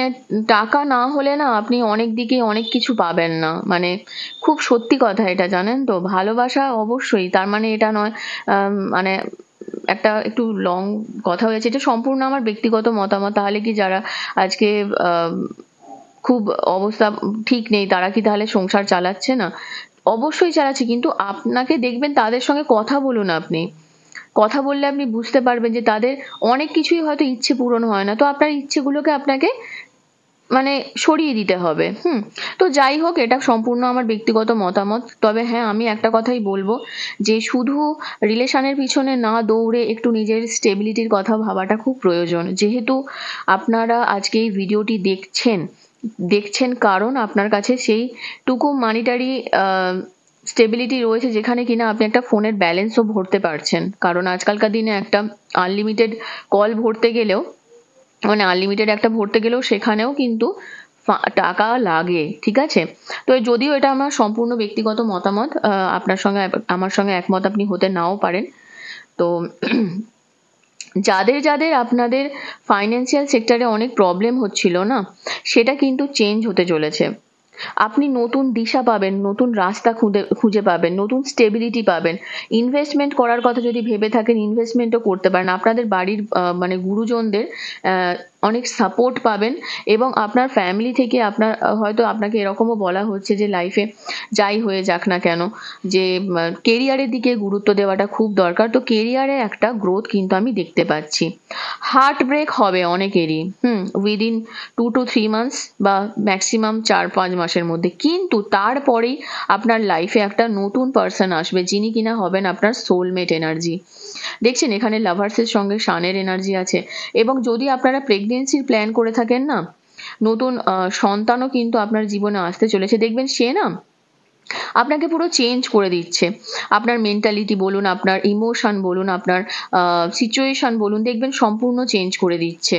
টাকা না হলে না আপনি অনেক দিকে অনেক কিছু পাবেন না, মানে খুব সত্যি কথা এটা, জানেন তো। ভালোবাসা অবশ্যই, তার মানে এটা নয় মানে একটা একটু লং কথা হয়েছে, এটা সম্পূর্ণ আমার ব্যক্তিগত মতামত। তাহলে কি যারা আজকে খুব অবস্থা ঠিক নেই তারা কি তাহলে সংসার চালাচ্ছে না? অবশ্যই চালাচ্ছে, কিন্তু আপনাকে দেখবেন তাদের সঙ্গে কথা বলুন, আপনি কথা বললে আপনি বুঝতে পারবেন যে তাদের অনেক কিছুই হয়তো ইচ্ছে পূরণ হয় না, তো আপনার ইচ্ছেগুলোকে আপনাকে মানে সরিয়ে দিতে হবে। তো যাই হোক, এটা সম্পূর্ণ আমার ব্যক্তিগত মতামত। তবে হ্যাঁ, আমি একটা কথাই বলবো যে শুধু রিলেশনের পিছনে না দৌড়ে একটু নিজের স্টেবিলিটির কথা ভাবাটা খুব প্রয়োজন। যেহেতু আপনারা আজকে এই ভিডিওটি দেখছেন কারণ আপনার কাছে সেইটুকু মানিটারি স্টেবিলিটি রয়েছে যেখানে কিনা আপনি একটা ফোনের ব্যালেন্সও ভরতে পারছেন। কারণ আজকালকার দিনে একটা আনলিমিটেড কল ভরতে গেলেও, মানে আনলিমিটেড একটা ভরতে গেলেও সেখানেও কিন্তু টাকা লাগে, ঠিক আছে। তো যদিও এটা আমার সম্পূর্ণ ব্যক্তিগত মতামত, আমার সঙ্গে একমত আপনি হতে নাও পারেন। তো যাদের আপনাদের ফাইন্যান্সিয়াল সেক্টরে অনেক প্রবলেম হচ্ছিল না, সেটা কিন্তু চেঞ্জ হতে চলেছে। আপনি নতুন দিশা পাবেন, নতুন রাস্তা খুঁজে পাবেন, নতুন স্টেবিলিটি পাবেন। ইনভেস্টমেন্ট করার কথা যদি ভেবে থাকেন, ইনভেস্টমেন্টও করতে পারেন। আপনাদের বাড়ির মানে গুরুজনদের অনেক সাপোর্ট পাবেন, এবং আপনার ফ্যামিলি থেকে হয়তো আপনাকে এরকমও বলা হচ্ছে যে লাইফে যাই হয়ে যাক না কেন, যে কেরিয়ারের দিকে গুরুত্ব দেওয়াটা খুব দরকার। তো কেরিয়ারে একটা গ্রোথ কিন্তু আমি দেখতে পাচ্ছি। হার্ট ব্রেক হবে অনেকেরই, উইদিন 2 to 3 months বা ম্যাক্সিমাম 4-5 মাসের মধ্যে, কিন্তু তারপরেই আপনার লাইফে একটা নতুন পার্সন আসবে যিনি কিনা হবেন আপনার সোলমেট এনার্জি। দেখছেন এখানে লাভার্সের সঙ্গে শানের এনার্জি আছে, এবং যদি আপনারা প্রেগনেন্সির প্ল্যান করে থাকেন না, নতুন সন্তানও কিন্তু আপনার জীবনে আসতে চলেছে। দেখবেন সে না আপনাকে পুরো চেঞ্জ করে দিচ্ছে। আপনার মেন্টালিটি বলুন, আপনার ইমোশন বলুন, আপনার সিচুয়েশন বলুন, দেখবেন সম্পূর্ণ চেঞ্জ করে দিচ্ছে।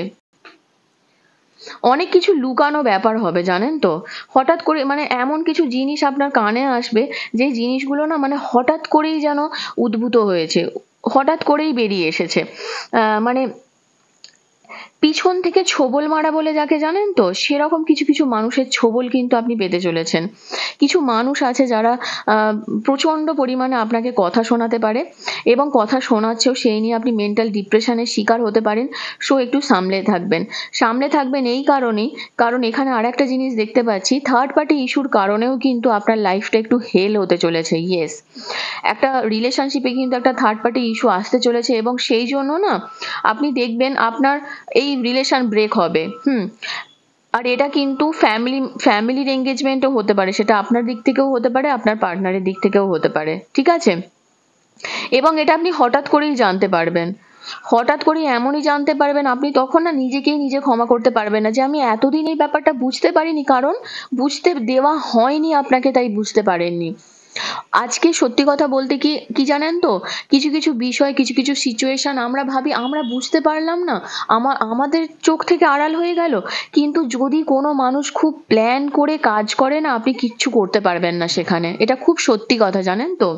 অনেক কিছু লুকানো ব্যাপার হবে, জানেন তো। হঠাৎ করে মানে এমন কিছু জিনিস আপনার কানে আসবে, যে জিনিসগুলো না মানে হঠাৎ করেই যেন উদ্ভূত হয়েছে, হঠাৎ করেই বেরিয়ে এসেছে। মানে পিছন থেকে ছোবল মারা বলে যাকে জানেন তো, সেরকম কিছু কিছু মানুষের ছোবল কিন্তু আপনি পেতে চলেছেন। কিছু মানুষ আছে যারা প্রচন্ড পরিমাণে আপনাকে কথা শোনাতে পারে এবং কথা শোনাচ্ছেও, সেই নিয়ে আপনি মেন্টাল ডিপ্রেশনের শিকার হতে পারেন। সো একটু সামলে থাকবেন এই কারণেই, কারণ এখানে আর একটা জিনিস দেখতে পাচ্ছি, থার্ড পার্টি ইস্যুর কারণেও কিন্তু আপনার লাইফটা একটু হেল হতে চলেছে। ইয়েস, একটা রিলেশনশিপে কিন্তু একটা থার্ড পার্টি ইস্যু আসতে চলেছে এবং সেই জন্য না আপনি দেখবেন আপনার এই রিলেশন ব্রেক হবে। আর এটা কিন্তু ফ্যামিলির এঙ্গেজমেন্টও হতে পারে, সেটা আপনার দিক থেকেও হতে পারে, আপনার পার্টনারের দিক থেকেও হতে পারে, ঠিক আছে? এবং এটা আপনি হঠাৎ করেই জানতে পারবেন, হঠাৎ করে এমনই জানতে পারবেন, আপনি তখন না নিজেকেই নিজে ক্ষমা করতে পারবেন না যে আমি এতদিন এই ব্যাপারটা বুঝতে পারিনি, কারণ বুঝতে দেওয়া হয়নি আপনাকে, তাই বুঝতে পারেননি। আজকে সত্যি কথা বলতে কি কি জানেন তো, কিছু কিছু বিষয়, কিছু কিছু সিচুয়েশন আমরা ভাবি আমরা বুঝতে পারলাম না, আমাদের চোখ থেকে আড়াল হয়ে গেল, কিন্তু যদি কোনো মানুষ খুব প্ল্যান করে কাজ করে না, আপনি কিচ্ছু করতে পারবেন না সেখানে। এটা খুব সত্যি কথা, জানেন তো।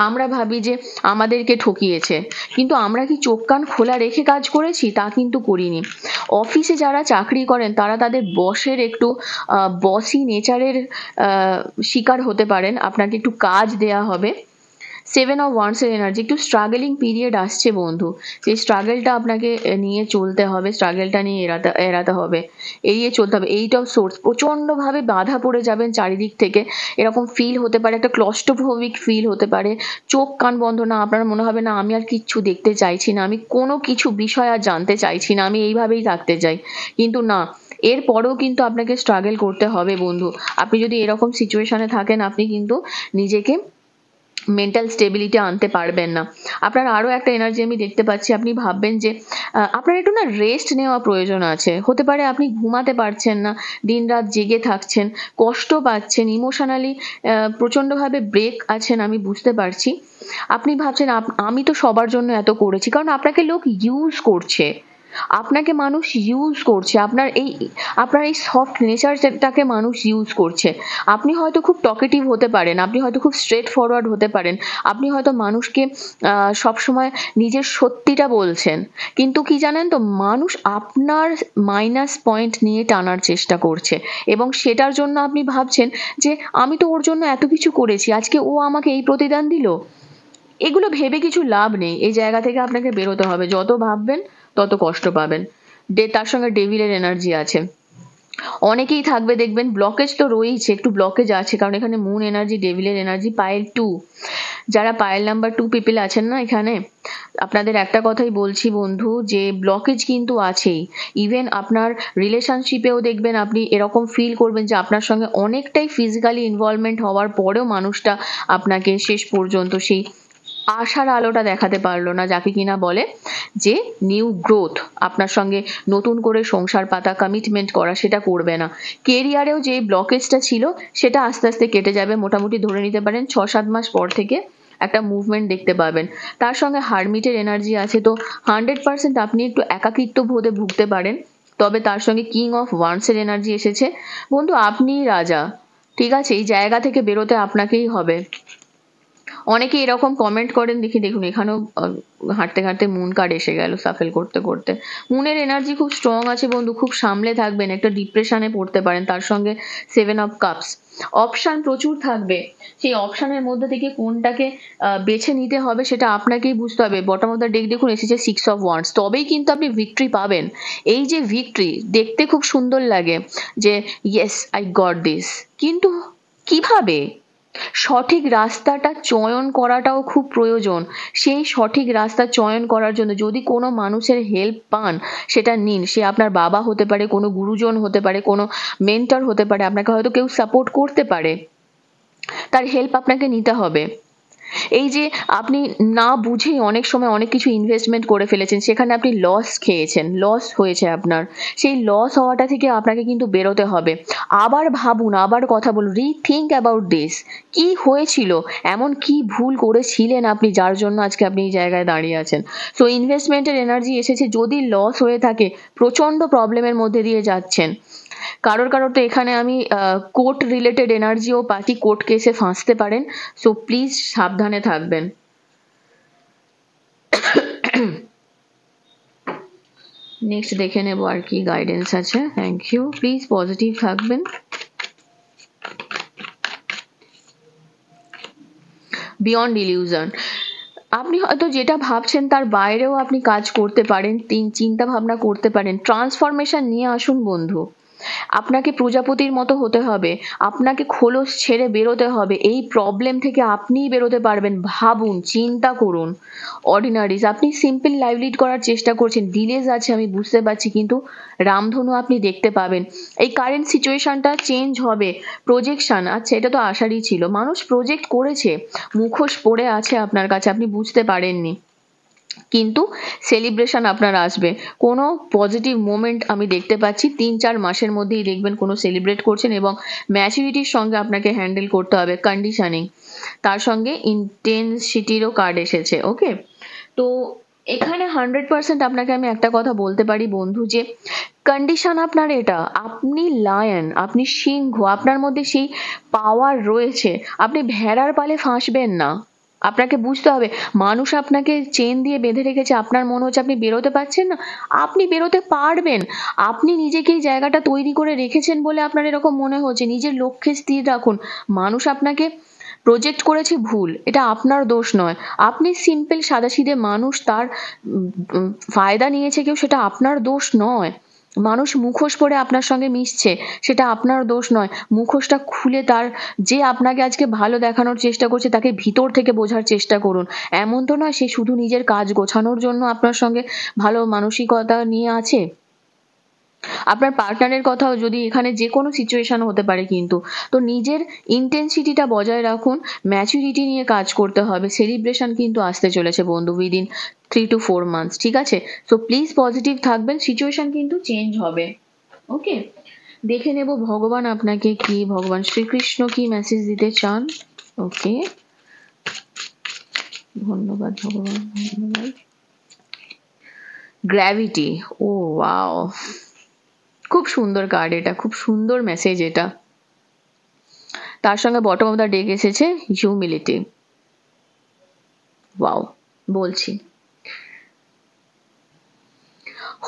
আমরা ভাবি যে আমাদেরকে ঠকিয়েছে, কিন্তু আমরা কি চোখ কান খোলা রেখে কাজ করেছি? তা কিন্তু করিনি। অফিসে যারা চাকরি করেন তারা তাদের বসের একটু বসি নেচারের শিকার হতে পারেন, আপনাকে একটু কাজ দেয়া হবে। 7 of Wands এর এনার্জি, একটু স্ট্রাগলিং পিরিয়ড আসছে বন্ধু, সেই স্ট্রাগলটা আপনাকে নিয়ে চলতে হবে, স্ট্রাগলটা নিয়ে এড়াতে হবে, এড়িয়ে চলতে হবে। 8 of Swords, প্রচন্ডভাবে বাধা পড়ে যাবেন চারিদিক থেকে, এরকম ফিল হতে পারে, একটা ক্লস্ট্রোফোবিক ফিল হতে পারে, চোখ কান বন্ধ, না আপনার মনে হবে না আমি আর কিচ্ছু দেখতে চাইছি না, আমি কোনো কিছু বিষয় আর জানতে চাইছি না, আমি এইভাবেই থাকতে চাই, কিন্তু না, এরপরেও কিন্তু আপনাকে স্ট্রাগল করতে হবে বন্ধু। আপনি যদি এরকম সিচুয়েশনে থাকেন, আপনি কিন্তু নিজেকে মেন্টাল স্টেবিলিটি আনতে পারবেন না। আপনার আরও একটা এনার্জি আমি দেখতে পাচ্ছি, আপনি ভাববেন যে আপনার একটু না রেস্ট নেওয়া প্রয়োজন আছে, হতে পারে আপনি ঘুমাতে পারছেন না, দিনরাত জেগে থাকছেন, কষ্ট পাচ্ছেন, ইমোশনালি প্রচণ্ডভাবে ব্রেক আছেন, আমি বুঝতে পারছি। আপনি ভাবছেন আমি তো সবার জন্য এত করেছি, কারণ আপনাকে লোক ইউজ করছে, আপনাকে মানুষ ইউজ করছে, আপনার এই সফট নেচারটাকে মানুষ ইউজ করছে। আপনি হয়তো খুব টকেটিভ হতে পারেন, আপনি হয়তো খুব স্ট্রেট ফরওয়ার্ড হতে পারেন, আপনি হয়তো মানুষকে সবসময় নিজের সত্যিটা বলছেন, কিন্তু কি জানেন তো, মানুষ আপনার মাইনাস পয়েন্ট নিয়ে টানার চেষ্টা করছে এবং সেটার জন্য আপনি ভাবছেন যে আমি তো ওর জন্য এত কিছু করেছি, আজকে ও আমাকে এই প্রতিদান দিল। এগুলো ভেবে কিছু লাভ নেই, এই জায়গা থেকে আপনাকে বেরোতে হবে, যত ভাববেন তত কষ্ট পাবেন। তার সঙ্গে ডেভিলের এনার্জি আছে, অনেকেই থাকবে দেখবেন, ব্লকেজ তো রয়েছে, একটু ব্লকেজ আছে, কারণ এখানে মুন এনার্জি, ডেভিলের এনার্জি, পাইল 2, যারা পাইল নাম্বার 2 পিপল আছেন না এখানে, আপনাদের একটা কথাই বলছি বন্ধু, যে ব্লকেজ কিন্তু আছেই। ইভেন আপনার রিলেশনশিপেও দেখবেন আপনি এরকম ফিল করবেন যে আপনার সঙ্গে অনেকটাই ফিজিক্যালি ইনভলভমেন্ট হওয়ার পরেও মানুষটা আপনাকে শেষ পর্যন্ত সেই আশার আলোটা দেখাতে পারলো না, যাকে কিনা বলে যে নিউ গ্রোথ, আপনার সঙ্গে নতুন করে সংসার পাতা, কমিটমেন্ট করা, সেটা করবে না। কেরিয়ারেও যে ব্লকেজটা ছিল সেটা আস্তে আস্তে কেটে যাবে, মোটামুটি ধরে নিতে পারেন 6-7 মাস পর থেকে একটা মুভমেন্ট দেখতে পাবেন। তার সঙ্গে হারমিটের এনার্জি আছে, তো 100% আপনি একটু একাকিত্ব বোধে ভুগতে পারেন। তবে তার সঙ্গে কিং অফ ওয়ান্ডসের এনার্জি এসেছে বন্ধু, আপনিই রাজা, ঠিক আছে? এই জায়গা থেকে বেরোতে আপনাকেই হবে। অনেকে এরকম কমেন্ট করেন, দেখুন এখানেও হাঁটতে হাঁটতে মুন কার্ড এসে গেল, সাফেল করতে করতে। মুনের এনার্জি খুব স্ট্রং আছে বন্ধু, খুব সামলে থাকবেন, একটা ডিপ্রেশনে পড়তে পারেন। তার সঙ্গে 7 of Cups, অপশান প্রচুর থাকবে, সেই অপশানের মধ্যে থেকে কোনটাকে বেছে নিতে হবে সেটা আপনাকেই বুঝতে হবে। বটম অফ দ্য ডেক দেখুন এসেছে 6 of Wands, তবেই কিন্তু আপনি ভিক্টরি পাবেন। এই যে ভিক্টরি দেখতে খুব সুন্দর লাগে যে ইয়েস আই গট দিস, কিন্তু কিভাবে সঠিক রাস্তাটা চয়ন করাটাও খুব প্রয়োজন। সেই সঠিক রাস্তা চয়ন করার জন্য যদি কোনো মানুষের হেল্প পান, সেটা নিন। সে আপনার বাবা হতে পারে, কোনো গুরুজন হতে পারে, কোনো মেন্টর হতে পারে, আপনাকে হয়তো কেউ সাপোর্ট করতে পারে, তার হেল্প আপনাকে নিতে হবে। এই যে আপনি না বুঝেই অনেক সময় অনেক কিছু ইনভেস্টমেন্ট করে ফেলেছেন, সেখানে আপনি লস খেয়েছেন, লস হয়েছে আপনার, সেই লস হওয়াটা থেকে আপনাকে কিন্তু বেরোতে হবে। আবার ভাবুন, আবার কথা বলুন, রিথিঙ্ক অ্যাবাউট দিস, কি হয়েছিল, এমন কি ভুল করেছিলেন আপনি যার জন্য আজকে আপনি এই জায়গায় দাঁড়িয়ে আছেন। সো ইনভেস্টমেন্টের এনার্জি এসেছে, যদি লস হয়ে থাকে প্রচণ্ড প্রবলেমের মধ্যে দিয়ে যাচ্ছেন। কারোর তো এখানে আমি কোর্ট রিলেটেড এনার্জিও পাচ্ছি, কোর্ট কেসে ফাঁসতে পারেন, সো প্লিজ সাবধানে থাকবেন। নেক্সট দেখে নেবো আর কি গাইডেন্স আছে। থ্যাংক ইউ, প্লিজ পজিটিভ থাকবেন। বিয়ন্ড ইলিউশন, আপনি হয়তো যেটা ভাবছেন তার বাইরেও আপনি কাজ করতে পারেন, চিন্তা ভাবনা করতে পারেন। ট্রান্সফরমেশন নিয়ে আসুন বন্ধু। আপনাকে প্রজাপতির মতো হতে হবে, আপনাকে খোলস ছেড়ে বেরোতে হবে। এই প্রবলেম থেকে আপনিই বেরোতে পারবেন। ভাবুন, চিন্তা করুন। অর্ডিনারিজ, আপনি সিম্পল লাইফ লিড করার চেষ্টা করছেন, ডিলেজ আছে আমি বুঝতে পারছি, কিন্তু রামধনু আপনি দেখতে পাবেন। এই কারেন্ট সিচুয়েশনটা চেঞ্জ হবে। প্রজেকশন, আচ্ছা এটা তো আশারই ছিল। মানুষ প্রজেক্ট করেছে, মুখোশ পড়ে আছে আপনার কাছে, আপনি বুঝতে পারেননি, কিন্তু সেলিব্রেশন আপনার আসবে। কোনো পজিটিভ মোমেন্ট আমি দেখতে পাচ্ছি 3-4 মাসের মধ্যেই দেখবেন কোনো সেলিব্রেট করছেন, এবং ম্যাচুরিটির সঙ্গে আপনাকে হ্যান্ডেল করতে হবে। কন্ডিশনিং, তার সঙ্গে ইন্টেন্সিটিরও কার্ড এসেছে। ওকে, তো এখানে 100% আপনাকে আমি একটা কথা বলতে পারি বন্ধু, যে কন্ডিশন আপনার এটা, আপনি লায়ন, আপনি সিংহ, আপনার মধ্যে সেই পাওয়ার রয়েছে। আপনি ভেড়ার পালে ফাঁসবেন না। আপনাকে বুঝতে হবে, মানুষ আপনাকে চেন দিয়ে বেঁধে রেখেছে, আপনার মনে হচ্ছে আপনি বেরোতে পারছেন না, আপনি বেরোতে পারবেন। আপনি নিজেকে এই জায়গাটা তৈরি করে রেখেছেন বলে আপনার এরকম মনে হচ্ছে। নিজের লক্ষ্যে স্থির রাখুন। মানুষ আপনাকে প্রজেক্ট করেছে ভুল, এটা আপনার দোষ নয়। আপনি সিম্পল সাদাসিধে মানুষ, তার ফায়দা নিয়েছে কেউ, সেটা আপনার দোষ নয়। মানুষ মুখোশ পরে আপনার সঙ্গে মিশছে, সেটা আপনার দোষ নয়। মুখোশটা খুলে তার, যে আপনাকে আজকে ভালো দেখানোর চেষ্টা করছে, তাকে ভিতর থেকে বোঝার চেষ্টা করুন। এমন তো নয় সে শুধু নিজের কাজ গোছানোর জন্য আপনার সঙ্গে ভালো মানসিকতা নিয়ে আছে। আপনার পার্টনারের কথাও যদি এখানে যে কোনো সিচুয়েশন হতে পারে, কিন্তু তো নিজের ইন্টেন্সিটিটা বজায় রাখুন। ম্যাচুরিটি নিয়ে কাজ করতে হবে। সেলিব্রেশন কিন্তু আসতে চলেছে বন্ধু উইদিন 3 to 4 months, ঠিক আছে? সো প্লিজ পজিটিভ থাকবেন, সিচুয়েশন কিন্তু চেঞ্জ হবে। ওকে, দেখে নেব ভগবান আপনাকে কি, ভগবান শ্রীকৃষ্ণ কি মেসেজ দিতে চান। ওকে, ধন্যবাদ ভগবান, ধন্যবাদ। গ্র্যাভিটি, ও ওয়াও, খুব সুন্দর কার্ড এটা, খুব সুন্দর মেসেজ এটা। তার সঙ্গে বটম অফ দ্য ডেক এসেছে হিউমিলিটি। ওয়াও, বলছি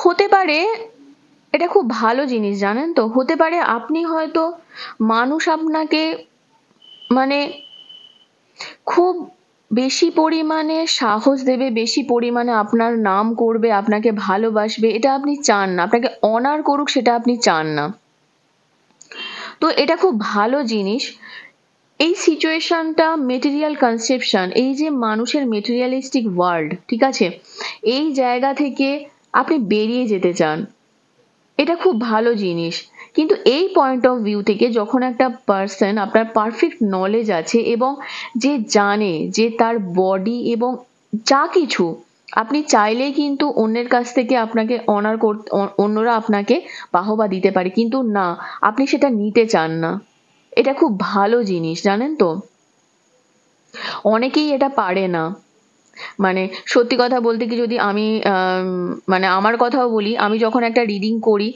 হতে পারে এটা খুব ভালো জিনিস, জানেন তো। হতে পারে আপনি হয়তো, মানুষ আপনাকে মানে খুব বেশি পরিমাণে সাহস দেবে, বেশি পরিমাণে আপনার নাম করবে, আপনাকে ভালোবাসবে, এটা আপনি চান না। আপনাকে অনার করুক, সেটা আপনি চান না। তো এটা খুব ভালো জিনিস। এই সিচুয়েশনটা মেটেরিয়াল কনসেপশন, এই যে মানুষের মেটেরিয়ালিস্টিক ওয়ার্ল্ড, ঠিক আছে, এই জায়গা থেকে আপনি বেরিয়ে যেতে চান, এটা খুব ভালো জিনিস। কিন্তু এই পয়েন্ট অফ ভিউ থেকে যখন একটা পার্সন, আপনার পারফেক্ট নলেজ আছে এবং যে জানে যে তার বডি এবং যা কিছু, আপনি চাইলেই কিন্তু অন্যের কাছ থেকে আপনাকে অনার করতে, অন্যরা আপনাকে বাহবা দিতে পারে, কিন্তু না, আপনি সেটা নিতে চান না। এটা খুব ভালো জিনিস, জানেন তো। অনেকেই এটা পারে না। মানে সত্যি কথা বলতে কি, যদি আমি মানে আমার কথাও বলি, আমি যখন একটা রিডিং করি,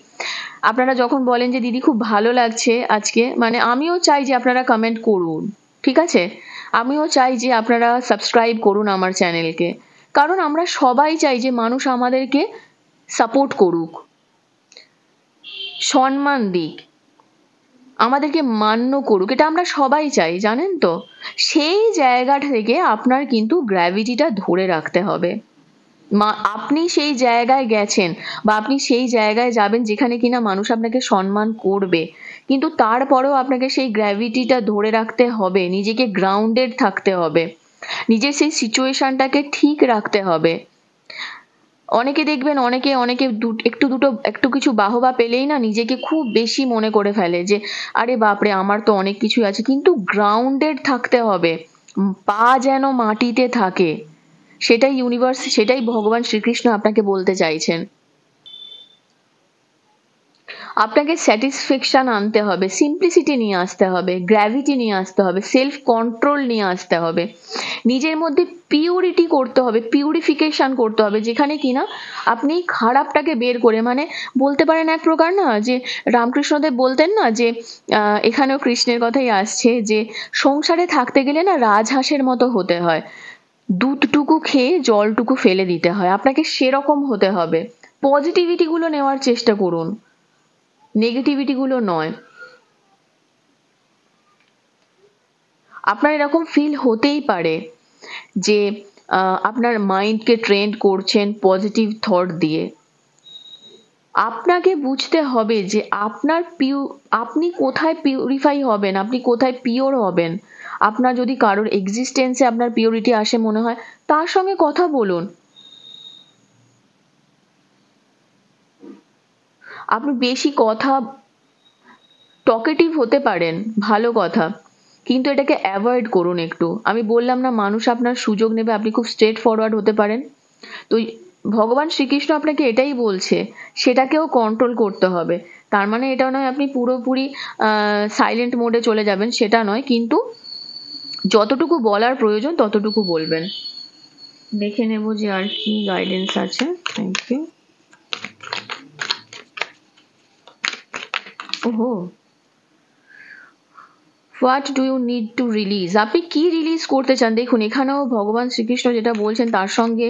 আপনারা যখন বলেন যে দিদি খুব ভালো লাগছে আজকে, মানে আমিও চাই যে আপনারা কমেন্ট করুন, ঠিক আছে? আমিও চাই যে আপনারা সাবস্ক্রাইব করুন আমার চ্যানেলকে, কারণ আমরা সবাই চাই যে মানুষ আমাদেরকে সাপোর্ট করুক, সম্মান দিক, আমাদেরকে মান্য করুক, এটা আমরা সবাই চাই, জানেন তো। সেই জায়গা থেকে আপনার কিন্তু গ্র্যাভিটিটা ধরে রাখতে হবে। আপনি সেই জায়গায় গেছেন, বা আপনি সেই জায়গায় যাবেন যেখানে কিনা মানুষ আপনাকে সম্মান করবে, কিন্তু তারপরেও আপনাকে সেই গ্র্যাভিটিটা ধরে রাখতে হবে। নিজেকে গ্রাউন্ডেড থাকতে হবে, নিজের সেই সিচুয়েশনটাকে ঠিক রাখতে হবে। অনেকে দেখবেন, অনেকে অনেকে একটু কিছু বাহবা পেলেই না নিজেকে খুব বেশি মনে করে ফেলে, যে আরে বাপরে আমার তো অনেক কিছুই আছে, কিন্তু গ্রাউন্ডেড থাকতে হবে, পা যেন মাটিতে থাকে। সেটাই ইউনিভার্স, সেটাই ভগবান শ্রীকৃষ্ণ আপনাকে বলতে চাইছেন। আপনাকে স্যাটিসফ্যাকশন আনতে হবে, সিম্পলিসিটি নিয়ে আসতে হবে, গ্র্যাভিটি নিয়ে আসতে হবে, সেলফ কন্ট্রোল নিয়ে আসতে হবে, নিজের মধ্যে পিউরিটি করতে হবে, পিউরিফিকেশন করতে হবে, যেখানে কিনা আপনি খারাপটাকে বের করে, মানে বলতে পারেন এক প্রকার না, যে রামকৃষ্ণদেব বলতেন না, যে এখানেও কৃষ্ণের কথাই আসছে, যে সংসারে থাকতে গেলে না রাজহাঁসের মতো হতে হয়, দুধটুকু খেয়ে জলটুকু ফেলে দিতে হয়, আপনাকে সেরকম হতে হবে। পজিটিভিটিগুলো নেওয়ার চেষ্টা করুন, নেগেটিভিটিগুলো নয়। আপনার এরকম ফিল হতেই পারে যে আপনার মাইন্ডকে ট্রেন্ড করছেন পজিটিভ থট দিয়ে। আপনাকে বুঝতে হবে যে আপনি কোথায় পিউরিফাই হবেন, আপনি কোথায় পিওর হবেন। আপনার যদি কারোর এক্সিস্টেন্সে আপনার পিওরিটি আসে মনে হয়, তার সঙ্গে কথা বলুন। আপনি বেশি কথা টকেটিভ হতে পারেন, ভালো কথা, কিন্তু এটাকে অ্যাভয়েড করুন একটু। আমি বললাম না মানুষ আপনার সুযোগ নেবে, আপনি খুব স্ট্রেট ফরওয়ার্ড হতে পারেন। তো ভগবান শ্রীকৃষ্ণ আপনাকে এটাই বলছে, সেটাকেও কন্ট্রোল করতে হবে। তার মানে এটা নয় আপনি পুরোপুরি সাইলেন্ট মোডে চলে যাবেন, সেটা নয়, কিন্তু যতটুকু বলার প্রয়োজন ততটুকু বলবেন। দেখে নেব যে আর কি গাইডেন্স আছে। Thank you. ওহো, what do you need to release, আপনি কি রিলিজ করতে চান। দেখুন এখানেও ভগবান শ্রীকৃষ্ণ যেটা বলছেন তার সঙ্গে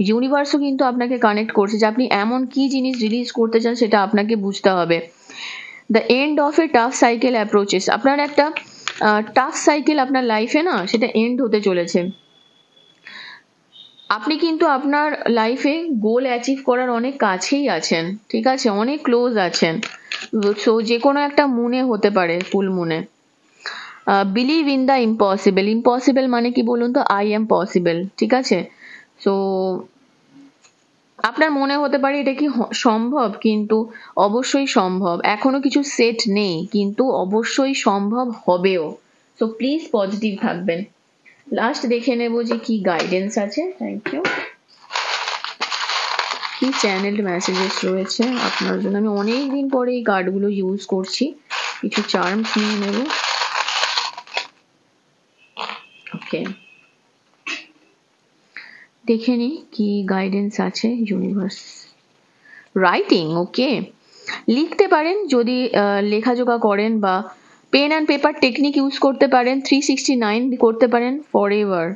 ইউনিভার্সও কিন্তু আপনাকে কানেক্ট করছে যে আপনি এমন কি জিনিস রিলিজ করতে চান সেটা আপনাকে বুঝতে হবে। The end of a tough cycle approaches, আপনার একটা টাফ সাইকেল আপনার লাইফে না, সেটা এন্ড হতে চলেছে। আপনি কিন্তু আপনার লাইফে গোল অ্যাচিভ করার অনেক কাছেই আছেন, ঠিক আছে, অনেক ক্লোজ আছেন। সো যে কোনো একটা মুনে হতে পারে, ফুল মুনে। Believe in the impossible, impossible মানে কি বলুন তো, আই এম পসিবল, ঠিক আছে। সো আপনার মনে হতে পারে এটা কি সম্ভব, কিন্তু অবশ্যই সম্ভব। এখনো কিছু সেট নেই, কিন্তু অবশ্যই সম্ভব হবেও। সো প্লিজ পজিটিভ থাকবেন। লাস্ট দেখে নেব যে কি গাইডেন্স আছে। Thank you. কি চ্যানেলড মেসেজেস রয়েছে আপনার জন্য। আমি অনেক দিন পরে এই কার্ডগুলো ইউজ করছি, কিছু চার্মস নিয়ে নেব। ওকে, দেখে নিই কি গাইডেন্স আছে ইউনিভার্স। রাইটিং, ওকে, লিখতে পারেন যদি লেখাজোখা করেন, বা pen and paper technique use করতে পারেন, 369 করতে পারেন। ফরএভার,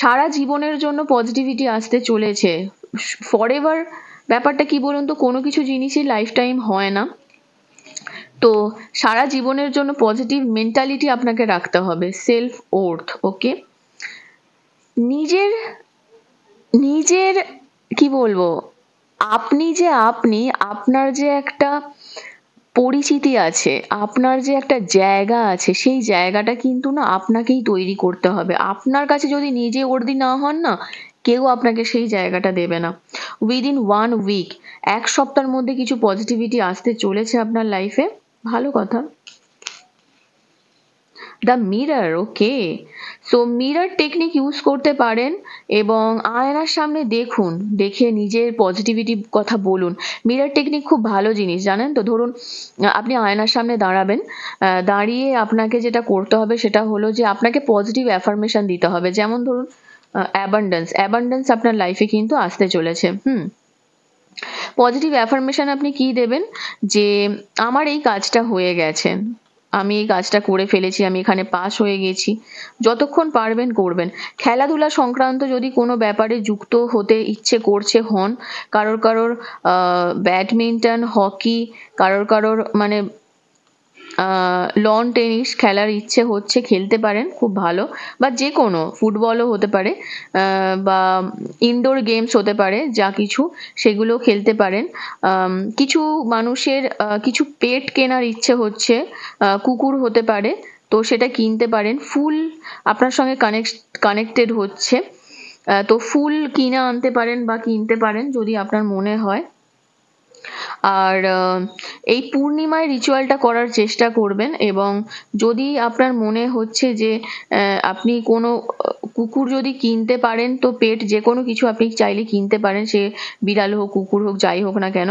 সারা জীবনের জন্য পজিটিভিটি আসতে চলেছে। ফরএভার ব্যাপারটা কি বলুন তো, কোনো কিছু জিনিসই লাইফ টাইম হয় না। তো সারা জীবনের জন্য পজিটিভ মেন্টালিটি আপনাকে রাখতে হবে। সেলফ ওর্থ, ওকে, নিজের নিজের কি বলবো, আপনি যে আপনার যে একটা পরিচিতি আছে, আপনার যে একটা জায়গা আছে, সেই জায়গাটা কিন্তু না আপনাকেই তৈরি করতে হবে। আপনার কাছে যদি নিজে ওর্দি না হন না, কেউ আপনাকে সেই জায়গাটা দেবে না। উইদিন 1 উইক, এক সপ্তাহের মধ্যে কিছু পজিটিভিটি আসতে চলেছে আপনার লাইফে, ভালো কথা। The mirror, okay, so mirror technique use করতে পারেন এবং আয়নার সামনে দেখুন, দেখে নিজের পজিটিভিটি কথা বলুন। মিরর টেকনিক খুব ভালো জিনিস, জানেন তো। ধরুন আপনি আয়নার সামনে দাঁড়াবেন, দাঁড়িয়ে আপনাকে যেটা করতে হবে সেটা হলো যে আপনাকে পজিটিভ অ্যাফার্মেশন দিতে হবে। যেমন ধরুন অ্যাবান্ডেন্স আপনার লাইফে কিন্তু আসতে চলেছে। পজিটিভ অ্যাফার্মেশন আপনি কি দেবেন, যে আমার এই কাজটা হয়ে গেছে, আমি এই কাজটা করে ফেলেছি, আমি এখানে পাস হয়ে গেছি। যতক্ষণ পারবেন করবেন। খেলাধুলা সংক্রান্ত যদি কোনো ব্যাপারে যুক্ত হতে ইচ্ছে করছে হন, কারোর ব্যাডমিন্টন, হকি, কারোর মানে লন টেনিস খেলার ইচ্ছে হচ্ছে, খেলতে পারেন, খুব ভালো। বা যে কোনো ফুটবলও হতে পারে, বা ইনডোর গেমস হতে পারে, যা কিছু সেগুলো খেলতে পারেন। কিছু মানুষের কিছু পেট কেনার ইচ্ছে হচ্ছে, কুকুর হতে পারে, তো সেটা কিনতে পারেন। ফুল আপনার সঙ্গে কানেক্টেড হচ্ছে, তো ফুল কিনে আনতে পারেন বা কিনতে পারেন যদি আপনার মনে হয়। আর এই পূর্ণিমায় রিচুয়ালটা করার চেষ্টা করবেন। এবং যদি আপনার মনে হচ্ছে যে আপনি কোনো কুকুর যদি কিনতে পারেন, তো পেট যে কোনো কিছু আপনি চাইলে কিনতে পারেন, সে বিড়াল হোক, কুকুর হোক, যাই হোক না কেন।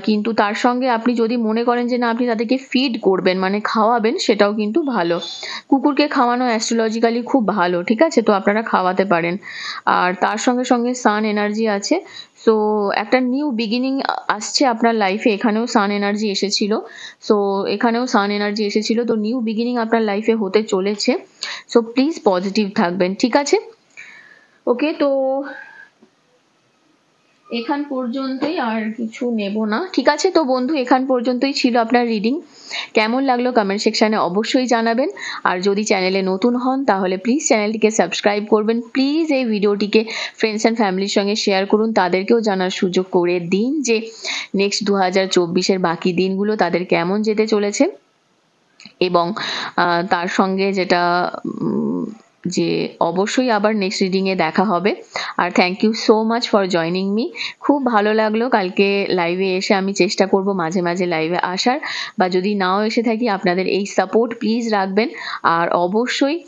কিন্তু তার সঙ্গে আপনি যদি মনে করেন যে না আপনি তাদেরকে ফিড করবেন, মানে খাওয়াবেন, সেটাও কিন্তু ভালো। কুকুরকে খাওয়ানো অ্যাস্ট্রোলজিক্যালি খুব ভালো, ঠিক আছে, তো আপনারা খাওয়াতে পারেন। আর তার সঙ্গে সঙ্গে সান এনার্জি আছে, সো একটা নিউ বিগিনিং আসছে আপনার লাইফে। এখানেও সান এনার্জি এসেছিল, তো নিউ বিগিনিং আপনার লাইফে হতে চলেছে। সো প্লিজ পজিটিভ থাকবেন, ঠিক আছে। ওকে, তো এখান পর্যন্তই, আর কিছু নেব না। ঠিক আছে, তো বন্ধু এখান পর্যন্তই ছিল আপনার রিডিং। কেমন লাগলো কমেন্ট সেকশনে অবশ্যই জানাবেন। আর যদি চ্যানেলে নতুন হন তাহলে প্লিজ চ্যানেলটিকে সাবস্ক্রাইব করবেন। প্লিজ এই ভিডিওটিকে ফ্রেন্ডস অ্যান্ড ফ্যামিলির সঙ্গে শেয়ার করুন, তাদেরকেও জানার সুযোগ করে দিন যে নেক্সট 2024-এর বাকি দিনগুলো তাদের কেমন যেতে চলেছে। এবং তার সঙ্গে যেটা যে অবশ্যই আবার নেক্সট রিডিংয়ে দেখা হবে। আর thank you so much for joining me. খুব ভালো লাগলো কালকে লাইভে এসে। আমি চেষ্টা করব মাঝে মাঝে লাইভে আসার, বা যদি নাও এসে থাকি আপনাদের এই সাপোর্ট প্লিজ রাখবেন। আর অবশ্যই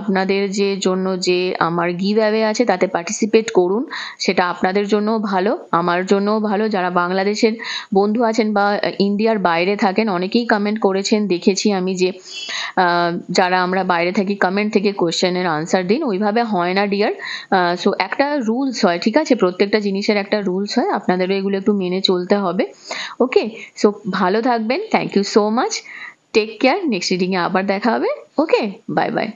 আপনাদের যে জন্য যে আমার গিভ অ্যাওয়ে আছে তাতে পার্টিসিপেট করুন। সেটা আপনাদের জন্যও ভালো, আমার জন্যও ভালো। যারা বাংলাদেশের বন্ধু আছেন বা ইন্ডিয়ার বাইরে থাকেন, অনেকেই কমেন্ট করেছেন, দেখেছি আমি যে যারা আমরা বাইরে থাকি কমেন্ট থেকে কোয়েশ্চেনের আনসার দিন। ওইভাবে হয় না ডিয়ার। সো একটা রুলস হয়, ঠিক আছে, প্রত্যেকটা জিনিসের একটা রুলস হয়, আপনাদেরও এগুলো একটু মেনে চলতে হবে। ওকে, সো ভালো থাকবেন। Thank you so much, take care. Next রিডিংয়ে আবার দেখা হবে। Okay, bye by.